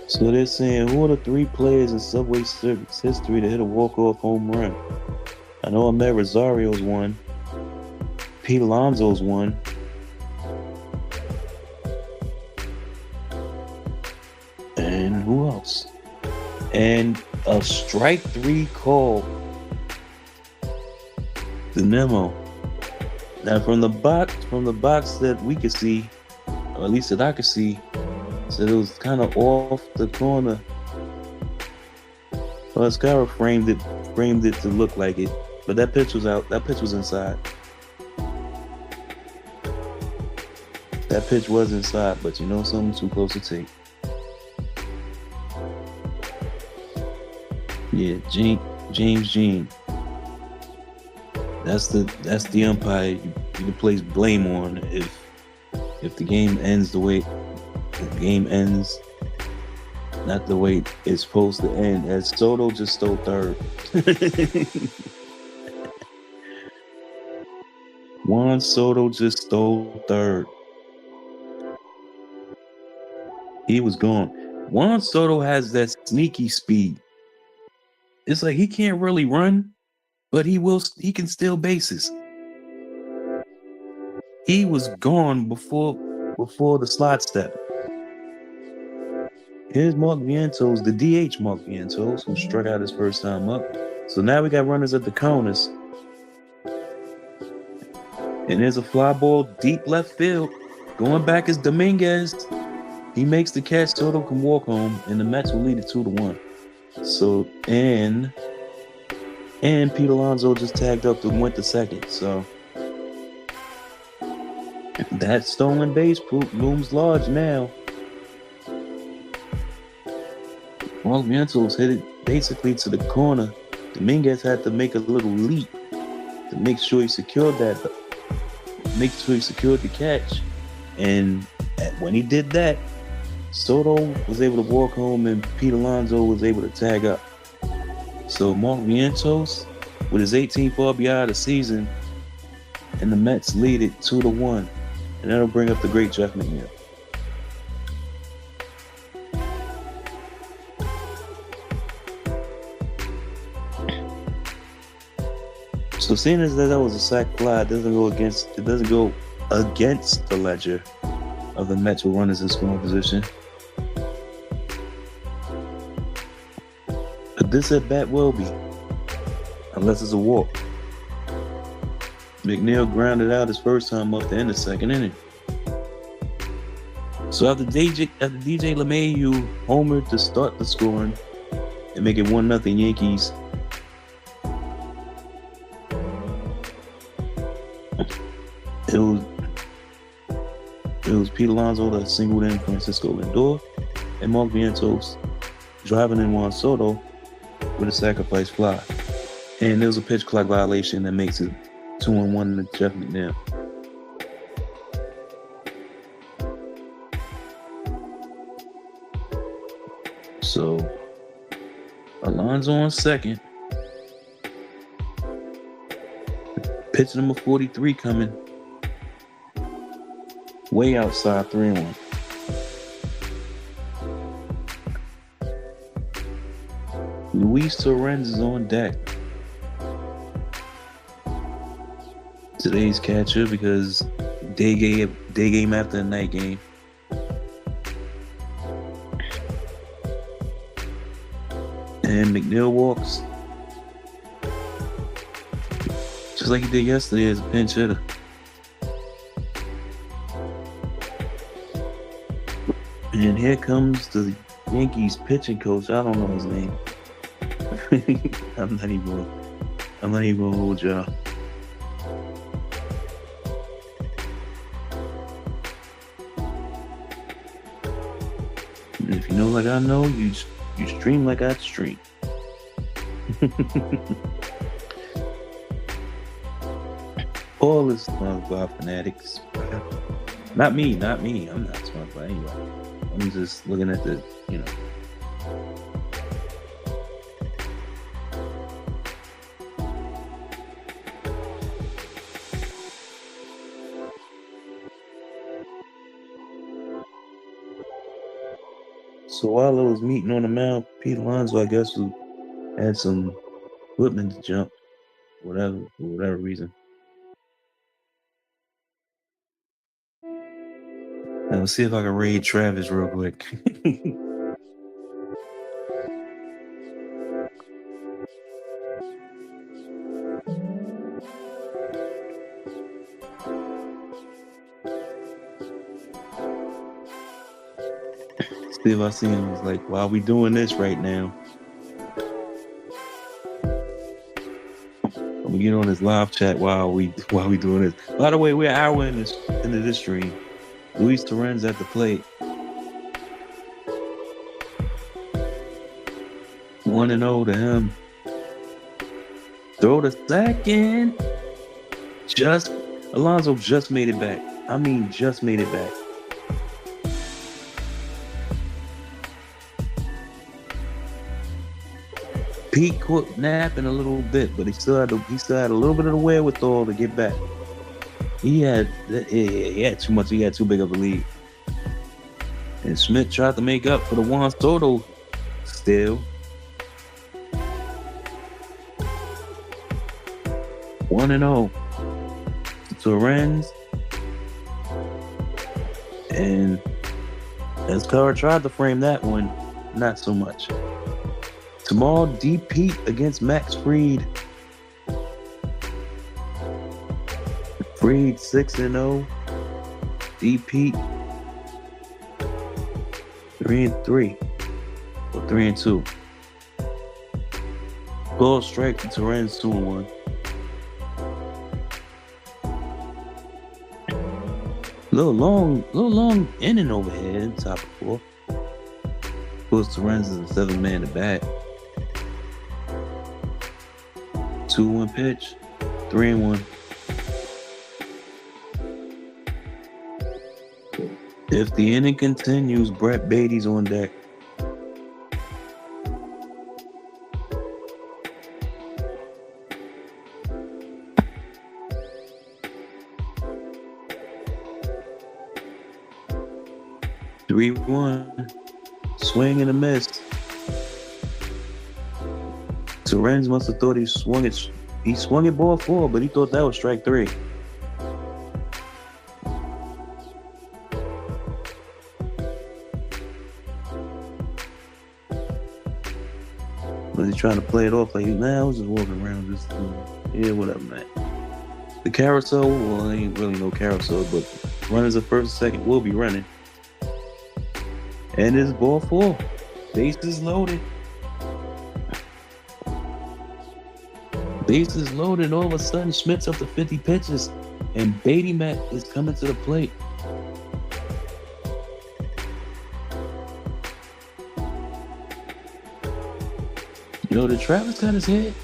So they're saying, who are the 3 players in Subway Series history to hit a walk-off home run? I know Amed Rosario's one. Pete Alonso's one. And who else? And a strike 3 call to Nimmo. Now from the box that we could see, or at least that I could see, said it was kind of off the corner. Well, Scara framed it to look like it, but that pitch was out. That pitch was inside. That pitch was inside, but you know something, too close to take. Yeah, James Jean. That's the umpire you can place blame on if the game ends not the way it's supposed to end. As Soto just stole third. Juan Soto just stole third. He was gone. Juan Soto has that sneaky speed. It's like he can't really run, but he can steal bases. He was gone before the slot step. Here's Mark Vientos, the DH Mark Vientos, who struck out his first time up. So now we got runners at the corners. And there's a fly ball deep left field. Going back is Dominguez. He makes the catch, Soto can walk home, and the Mets will lead it 2-1. So and Pete Alonso just tagged up and went to second. So that stolen base looms large now. Mark Vientos hit it basically to the corner. Dominguez had to make a little leap to make sure he secured the catch. And when he did that, Soto was able to walk home and Pete Alonso was able to tag up. So Mark Vientos, with his 18th RBI of the season, and the Mets lead it 2-1. And that'll bring up the great Jeff McNeil. So seeing as that was a sac fly, it doesn't go against the ledger of the Mets with runners in scoring position. But this at bat will be, unless it's a walk. McNeil grounded out his first time up to end the second inning. So after DJ LeMahieu homered to start the scoring and make it 1-0 Yankees, it was Pete Alonso that singled in Francisco Lindor, and Mark Vientos driving in Juan Soto with a sacrifice fly. And there was a pitch clock violation that makes it 2-1 to Jeff McNeil. So Alonso on second. Pitch number 43 coming. Way outside, 3-1. Luis Torrens is on deck. Today's catcher because day game after the night game. And McNeil walks. Just like he did yesterday as a pinch hitter. And here comes the Yankees pitching coach. I don't know his name. I'm not even gonna hold y'all. And if you know like I know, you stream like I stream. All this SpongeBob fanatics. Not me. I'm not SpongeBob anyway. I'm just looking at the, So while I was meeting on the mound, Pete Alonso, I guess, had some equipment to jump, for whatever reason. Now, let's see if I can raid Travis real quick. See if I see him. It's like, while we doing this right now, I'm gonna get on this live chat while we doing this. By the way, we're an hour into this stream. Luis Torrens at the plate. 1-0 to him. Throw to second. Alonso just made it back. Just made it back. Pete quit napping a little bit, but he still had a little bit of the wherewithal to get back. He had too much. He had too big of a lead. And Smith tried to make up for the Juan Soto steal. 1-0. Torrens And as Carr tried to frame that one, not so much. Tomorrow, D. Pete against Max Fried. Fried 6-0. D. Pete 3-3 or 3-2. Goal strike to Terrence 2-1. Little long inning over here in top of four. Of course, Terrence is a 7-man at bat. 2-1 pitch, 3-1. If the inning continues, Brett Beatty's on deck. Three-one, swing and a miss. Terrence must have thought he swung it. He swung it ball four, but he thought that was strike three. Was he trying to play it off like, I was just walking around just, yeah, whatever, man. The carousel, well, it ain't really no carousel, but runners at first and second will be running. And it's ball four. Bases loaded. Bases loaded. All of a sudden, Schmidt's up to 50 pitches, and Beatty Matt is coming to the plate. Did Travis got his head?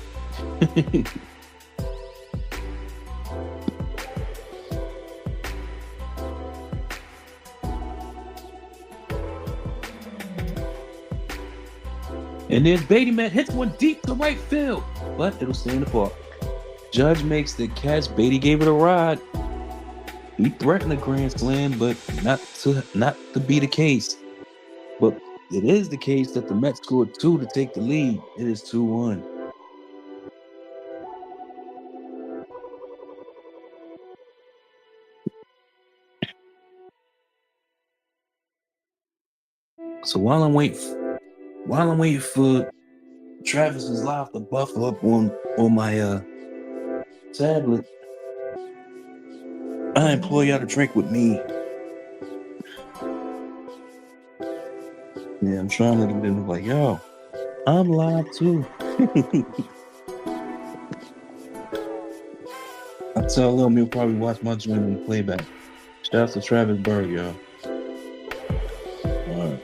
And then Beatty Matt hits one deep to right field, but it'll stay in the park. Judge makes the catch. Beatty gave it a ride. He threatened a grand slam, but not to be the case. But it is the case that the Mets scored 2 to take the lead. It is 2-1. So while I'm waiting for Travis's live to buff up on my tablet, I implore y'all to drink with me. Yeah, I'm trying to get them like, yo, I'm live too. I tell Lil he'll probably watch my joint on the playback. Shout out to Travis Berg, y'all. All right.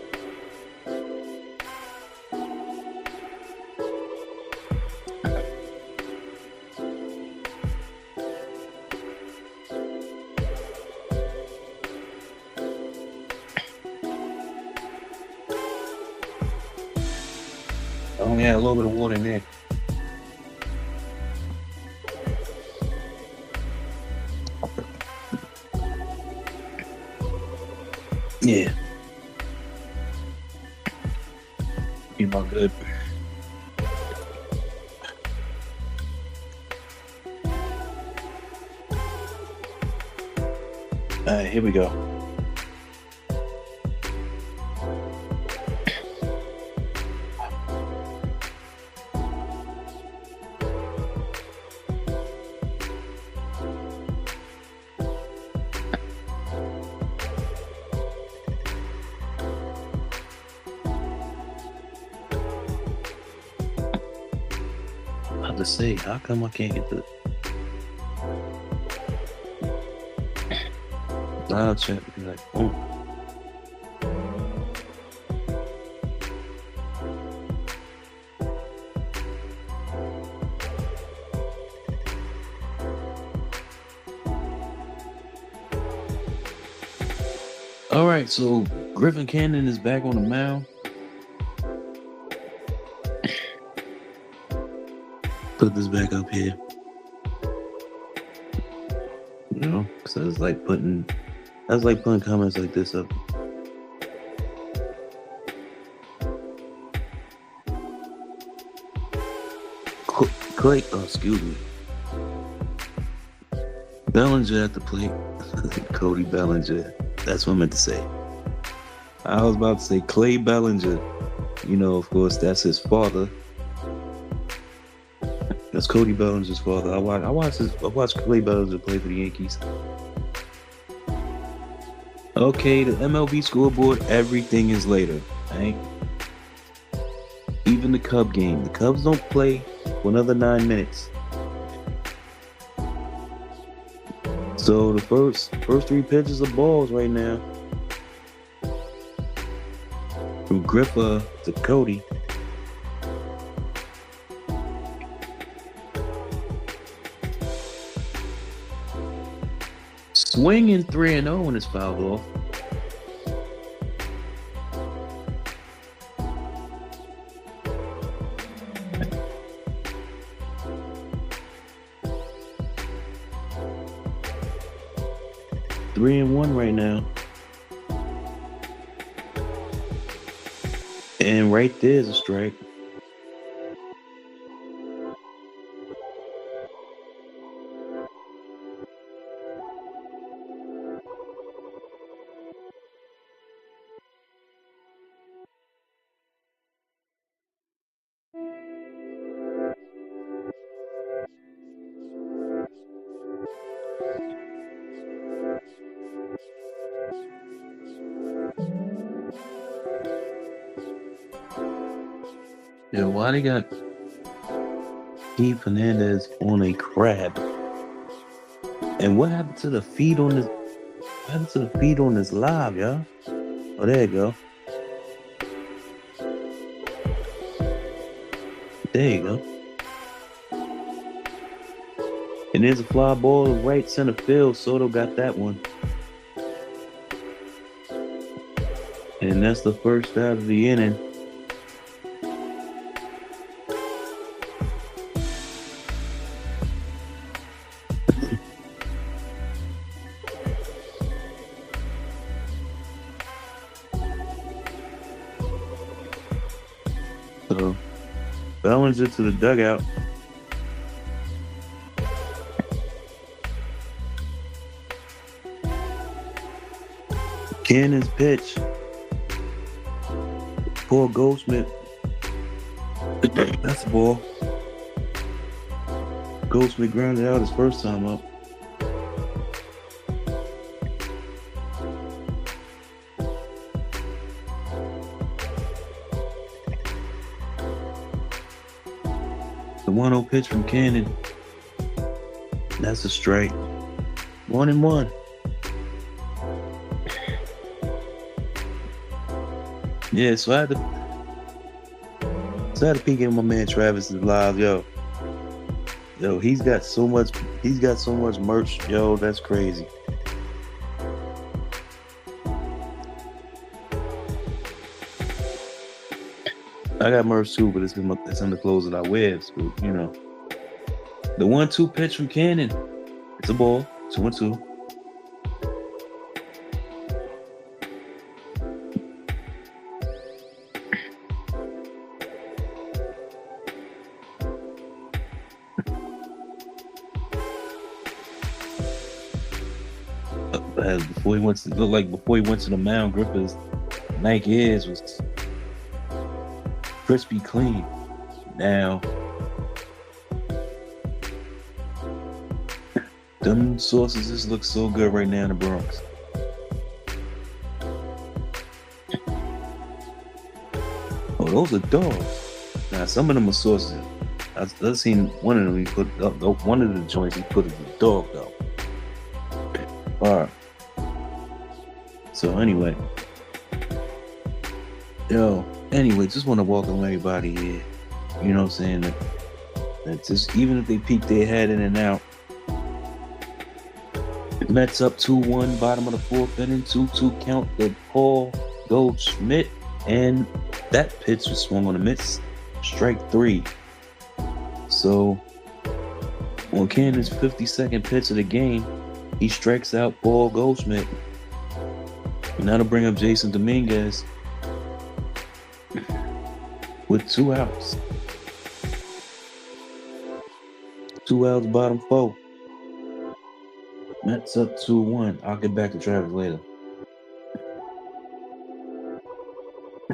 I only had a little bit of water in there. Yeah. Be about good. All right, here we go. To say, how come I can't get the dial check? Be like, boom. All right, so Griffin Cannon is back on the mound. Put this back up here. You know, because I was like putting comments like this up. Clay, excuse me. Bellinger at the plate. Cody Bellinger. That's what I meant to say. I was about to say Clay Bellinger. Of course, that's his father. That's Cody Bellinger's father. I watched Clay Bellinger play for the Yankees. Okay, the MLB scoreboard, everything is later. Right? Even the Cub game. The Cubs don't play for another 9 minutes. So the first three pitches are balls right now. From Griffa to Cody. Swinging 3-0 when it's fouled off. Three and one right now. And right there's a strike. Yeah, why they got Steve Fernandez on a crab? And what happened to the feed on this? What happened to the feed on this live, y'all? Oh, there you go. There you go. And there's a fly ball right center field. Soto got that one. And that's the first out of the inning. So Bellinger to the dugout. Cannon's pitch. Poor Goldsmith. That's a ball. Goldsmith grounded out his first time up. The 1-0 pitch from Cannon. That's a strike. 1-1. Yeah, so I had to peek in my man Travis's live, yo. He's got so much merch, yo, that's crazy. I got merch too, but it's in the clothes that I wear. So, the 1-2 pitch from Cannon. It's a ball. 2-2. Before he went to the mound, Griffin's Nike Airs was crispy clean. Now, them sauces just look so good right now in the Bronx. Oh, those are dogs. Now, some of them are sauces. I've seen one of them. He put one of the joints. He put it in the dog though. All right. So anyway, just want to welcome everybody here. You know what I'm saying? That just even if they peek their head in and out. Mets up 2-1, bottom of the fourth inning, 2-2 count to Paul Goldschmidt, and that pitch was swung on the miss, strike 3. So on Cannon's 52nd pitch of the game, he strikes out Paul Goldschmidt. And that'll bring up Jason Dominguez with 2 outs. 2 outs, bottom 4. Mets up 2-1. I'll get back to Travis later.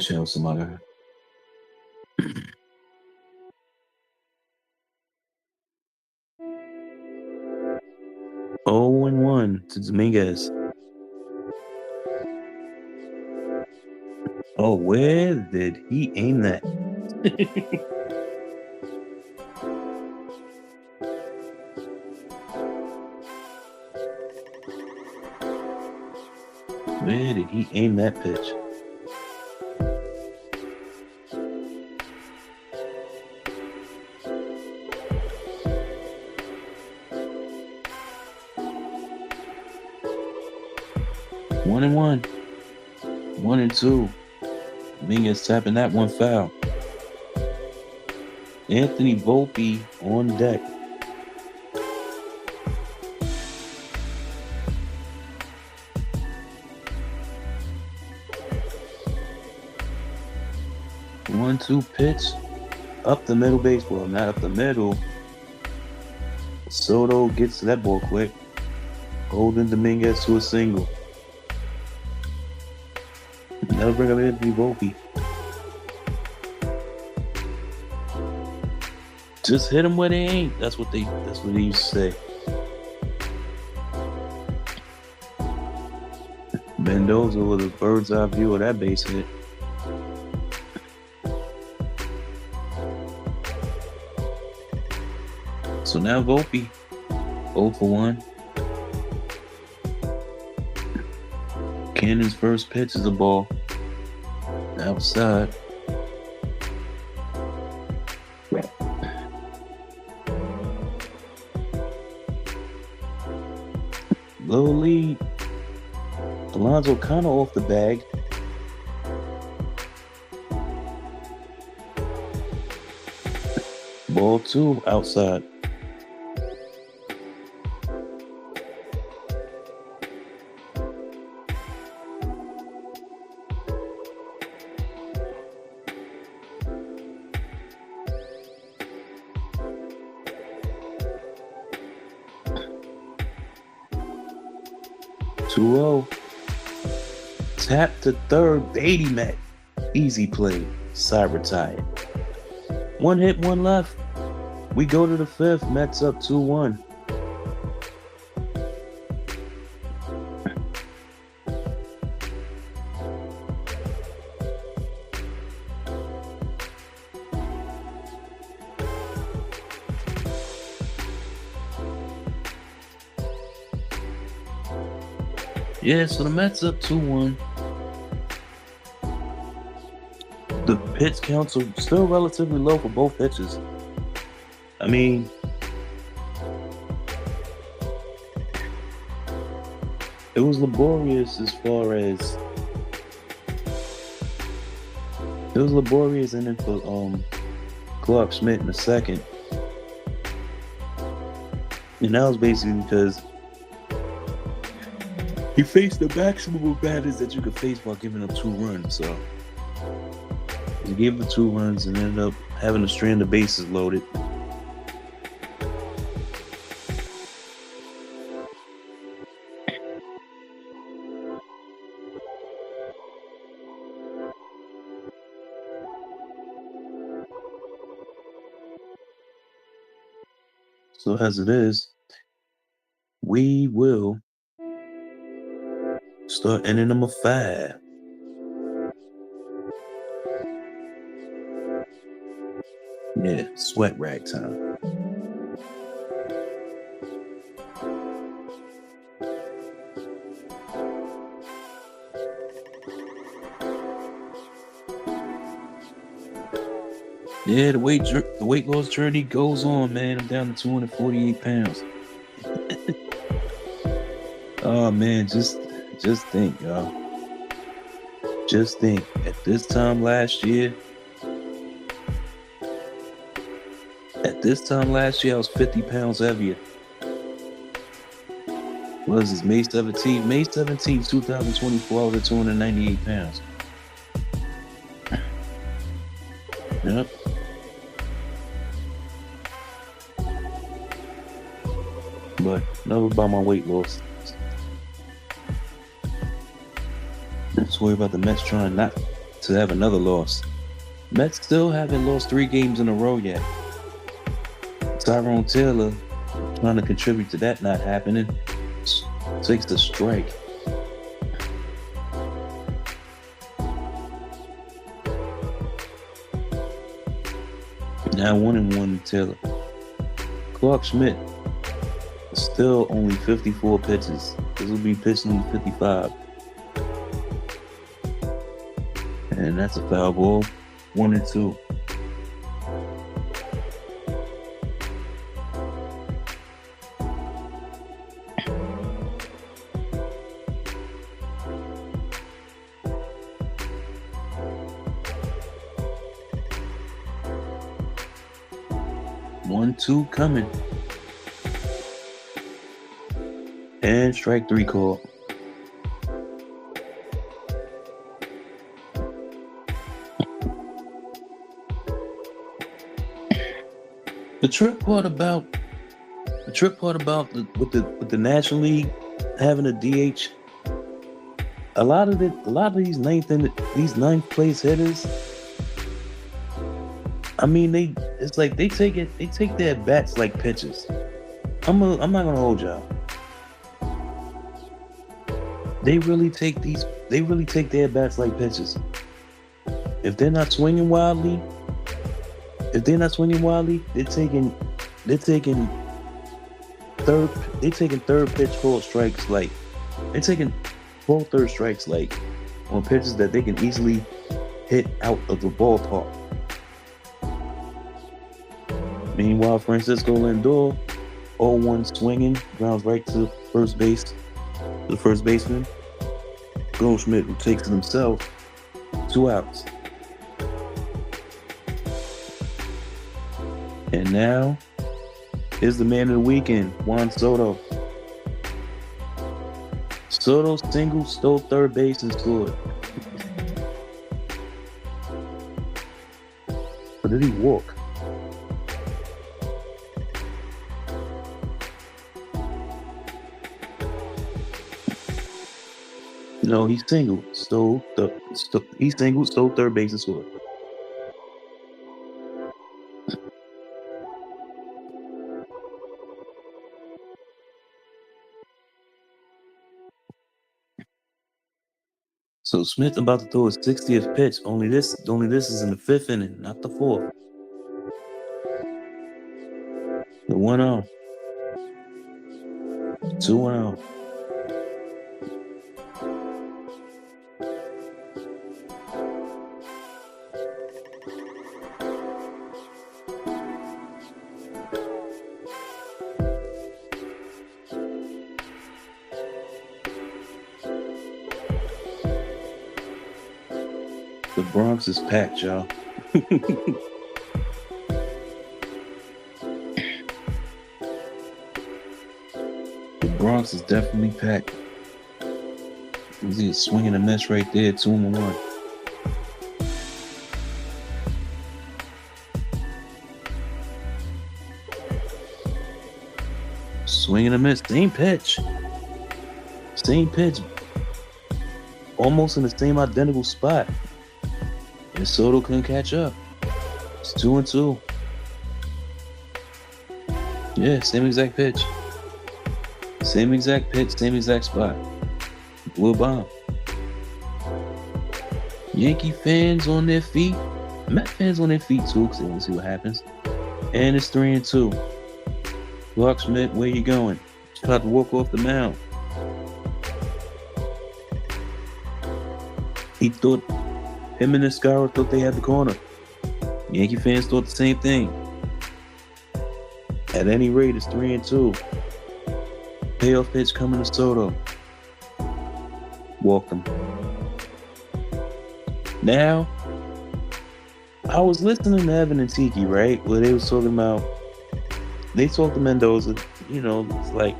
Show somebody. 0-1 to Dominguez. Oh, where did he aim that? Where did he aim that pitch? One and one. 1-2. Dominguez tapping that one foul. Anthony Volpe on deck. One-two pitch. Up the middle baseball. Not up the middle. Soto gets to that ball quick. Holding Dominguez to a single. That'll bring up Anthony Volpe. Just hit them where they ain't. That's what they used to say. Mendoza with a bird's eye view of that base hit. So now Volpe, 0 for 1. Cannon's first pitch is a ball. Outside. Low lead. Alonso kind of off the bag. Ball 2 outside. Tap to third, Beatty Mac. Easy play. Side retired. 1 hit, 1 left. We go to the 5th. Mets up 2-1. Yeah, so the Mets up 2-1. The pitch counts are still relatively low for both pitches. I mean, it was laborious as far as it was laborious in it for Clark Schmidt in the second. And that was basically because he faced the maximum of batters that you could face while giving up 2 runs. So he gave the 2 runs and ended up having a strand of bases loaded. So as it is, we will start inning number 5. Yeah, sweat rag time. Yeah, the weight loss journey goes on, man. I'm down to 248 pounds. Oh man, just think, y'all. Just think, at this time last year, I was 50 pounds heavier. What is this, May 17th? May 17th, 2024, I was at 298 pounds. Yep. But never about my weight loss. Let's worry about the Mets trying not to to have another loss. Mets still haven't lost 3 games in a row yet. Tyrone Taylor trying to contribute to that not happening. Takes the strike. Now 1-1 Taylor. Clark Schmidt still only 54 pitches. This will be pitching 55. And that's a foul ball. 1-2. One, two coming. And strike 3 call. The trick part about the National League having a DH, a lot of these ninth place hitters, I mean they take their bats like pitches. I'm not gonna hold y'all. They really take their bats like pitches. If they're not swinging wildly, they're taking third pitch full strikes like they're taking full third strikes like on pitches that they can easily hit out of the ballpark. Meanwhile, Francisco Lindor, 0-1 swinging, grounds right to first base. The first baseman, Goldschmidt, who takes it himself, 2 outs. And now, here's the man of the weekend, Juan Soto. Soto single, stole third base, and scored. Or did he walk? No, he singled, stole third base, and scored. So Smith about to throw his 60th pitch. Only this is in the 5th inning, not the 4th. The 1-0. 2-0. The Bronx is packed, y'all. The Bronx is definitely packed. He's swinging a miss right there, 2-1. Swinging a miss, same pitch. Almost in the same identical spot. And Soto couldn't catch up. It's 2-2. Yeah, same exact pitch. Same exact spot. Blew a bomb. Yankee fans on their feet. Met fans on their feet too, because they want to see what happens. And it's 3-2. Clark Schmidt, where you going? Tried to walk off the mound. Him and Escaro thought they had the corner. Yankee fans thought the same thing. At any rate, it's 3-2. Payoff pitch coming to Soto. Walked him. Now, I was listening to Evan and Tiki, right? Where they was talking about, they talked to Mendoza, it's like,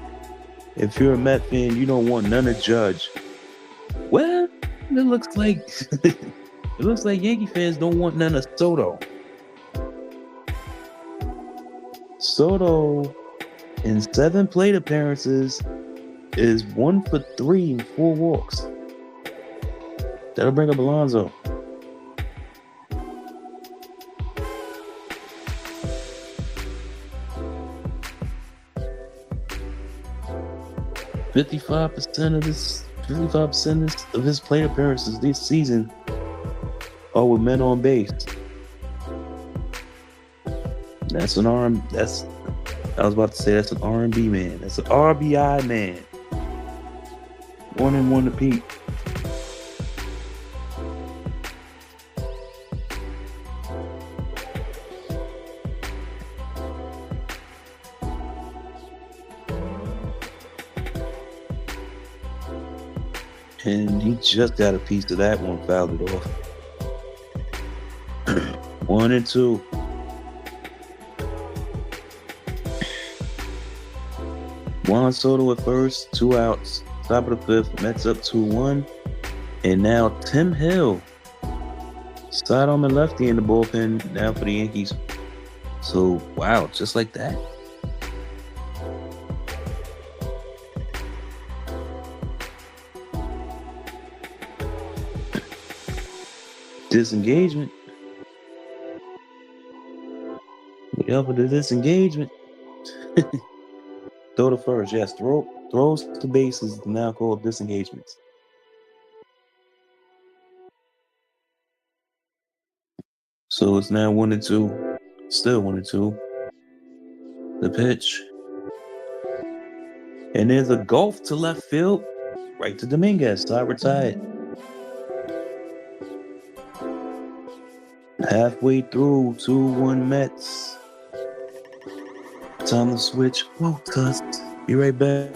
if you're a Met fan, you don't want none of Judge. Well, it looks like Yankee fans don't want none of Soto. Soto, in 7 plate appearances, is 1 for 3 and 4 walks. That'll bring up Alonso. 55% of his plate appearances this season are with men on base. That's an R. That's I was about to say that's an R&B man. That's an RBI man. 1-1 to Pete. And he just got a piece of that one, fouled it off. 1-2. Juan Soto at first, 2 outs. Top of the fifth, Mets up 2-1. And now Tim Hill, sidearm and lefty in the bullpen now for the Yankees. So, wow, just like that. Disengagement. We up for the disengagement. Throw to first, yes. Throws to bases now called disengagements. So it's now 1-2. Still 1-2. The pitch. And there's a golf to left field. Right to Dominguez. Side retired. Halfway through, 2-1 Mets. Time to switch. Whoa, cuz. Be right back.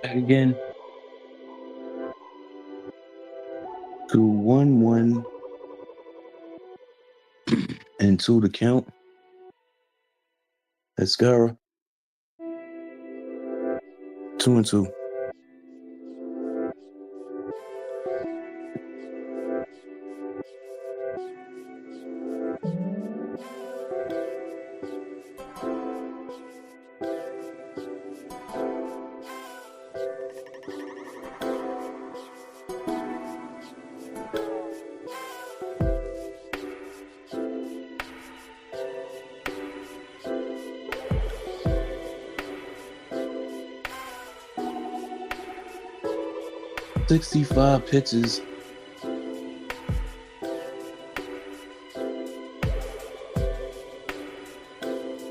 Back again. to 1-1 and 2 to count. Escara 2-2. 65 pitches.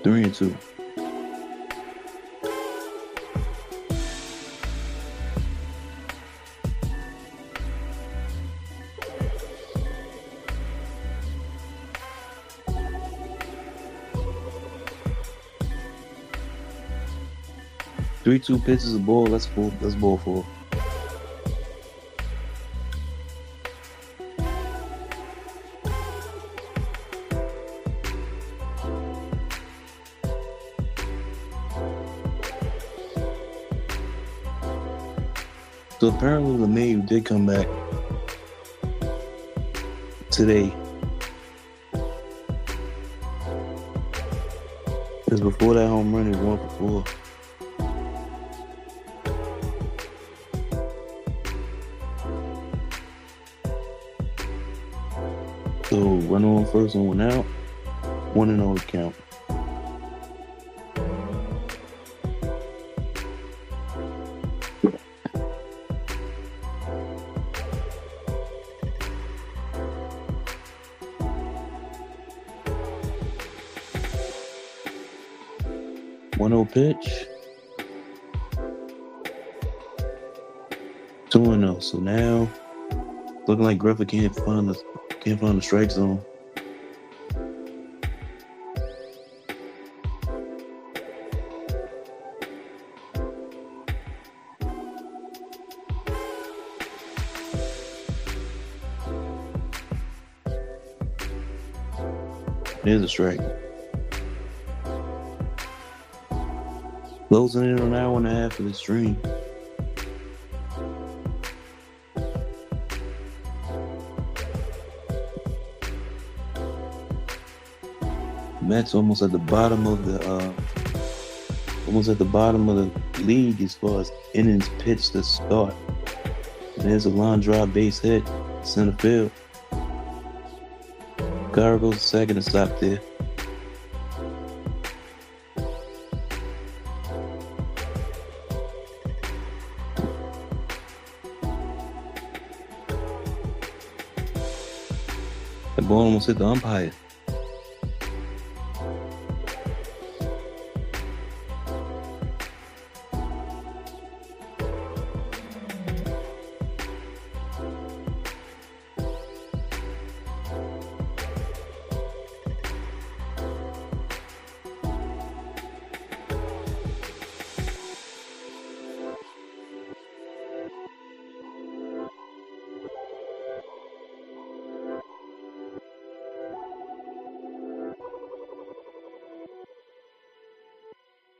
3-2. Three-two pitches a ball. That's full. That's ball four. So apparently LeMahieu did come back today. Because before that home run, he was 1 for 4. So run on first and 1 out. 1-0 count. One-0 pitch. 2-0. So now looking like Griffith can't find the strike zone. There's a strike. Closing in on an hour and a half of the stream. Mets almost at the bottom of the league as far as innings pitched to start. And there's a line drive base hit, center field. Gara goes second to stop there. The ball almost hit the umpire.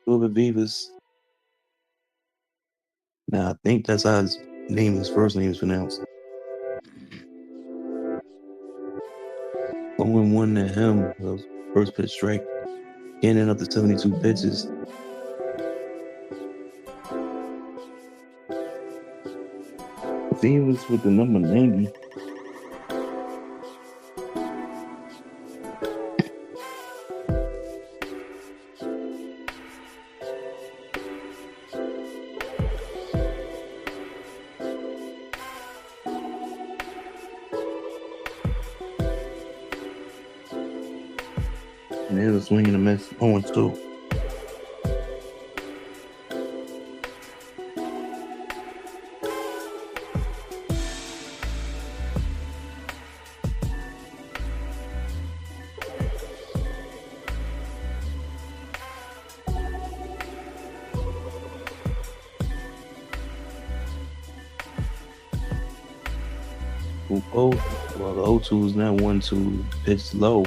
Wilbur Beavers. Now I think that's how his first name is pronounced. 0-1 to him. First pitch strike. Getting up to 72 pitches. Beavers with the number 90. And there's a swing and a miss. 0-2. Oh, well, the 0-2 is now 1-2. Pitch low.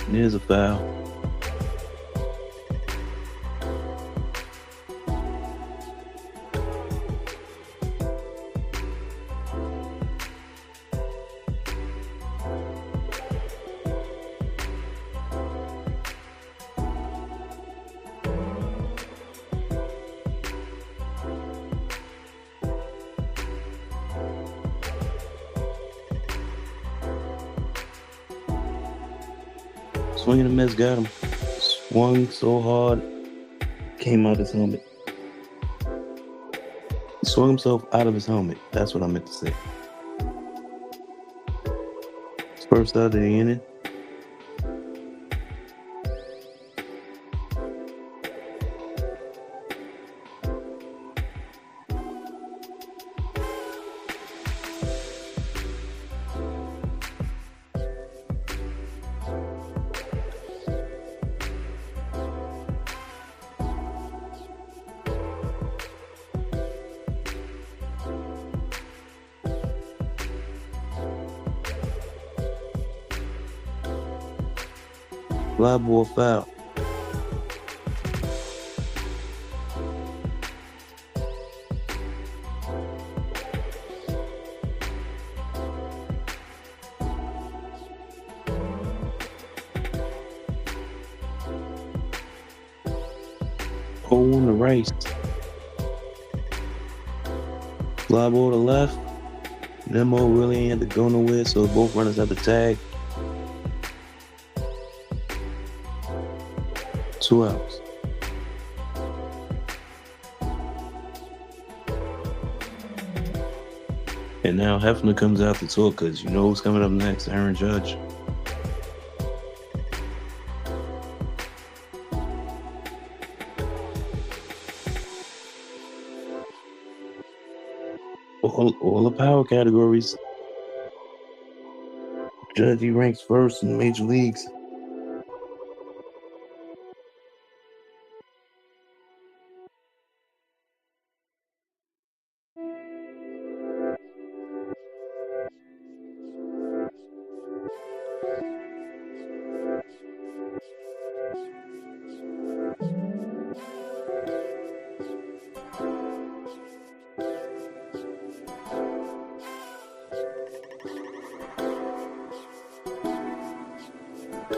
There's a foul. Swing and a miss, got him. Swung so hard, came out his helmet. He swung himself out of his helmet. That's what I meant to say. First out of the inning. Fly ball foul. Oh, on the right. Fly ball to left. Nemo really ain't had to go nowhere, so both runners have the tag. 2 outs. And now Hefner comes out to talk because you know who's coming up next, Aaron Judge. All the power categories. Judge, he ranks first in the major leagues.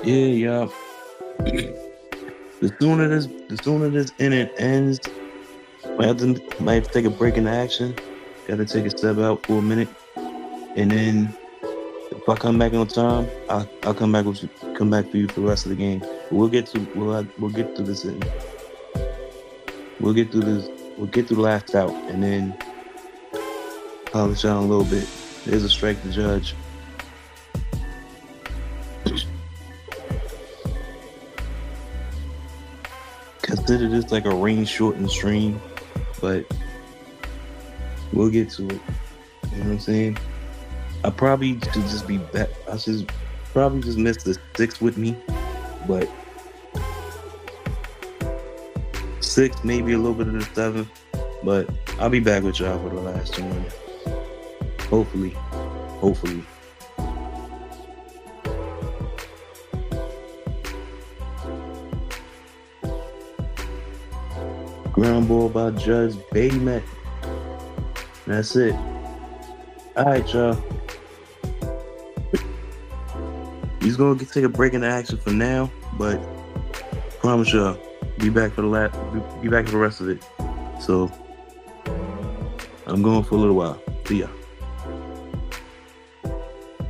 Yeah. The sooner this inning ends, might have to take a break in the action. Got to take a step out for a minute, and then if I come back on time, I'll come back for you for the rest of the game. But we'll get through this inning. We'll get through the last out, and then I'll let you out a little bit. There's a strike to Judge. Consider this like a rain-shortened stream, but we'll get to it. You know what I'm saying? I probably should just be back. I should probably just miss the 6 with me, but 6, maybe a little bit of the 7, but I'll be back with y'all for the last one. Hopefully. Ground ball by Judge Baymet. That's it. All right, y'all. He's gonna take a break in the action for now, but promise y'all, be back for the rest of it. So I'm going for a little while. See ya.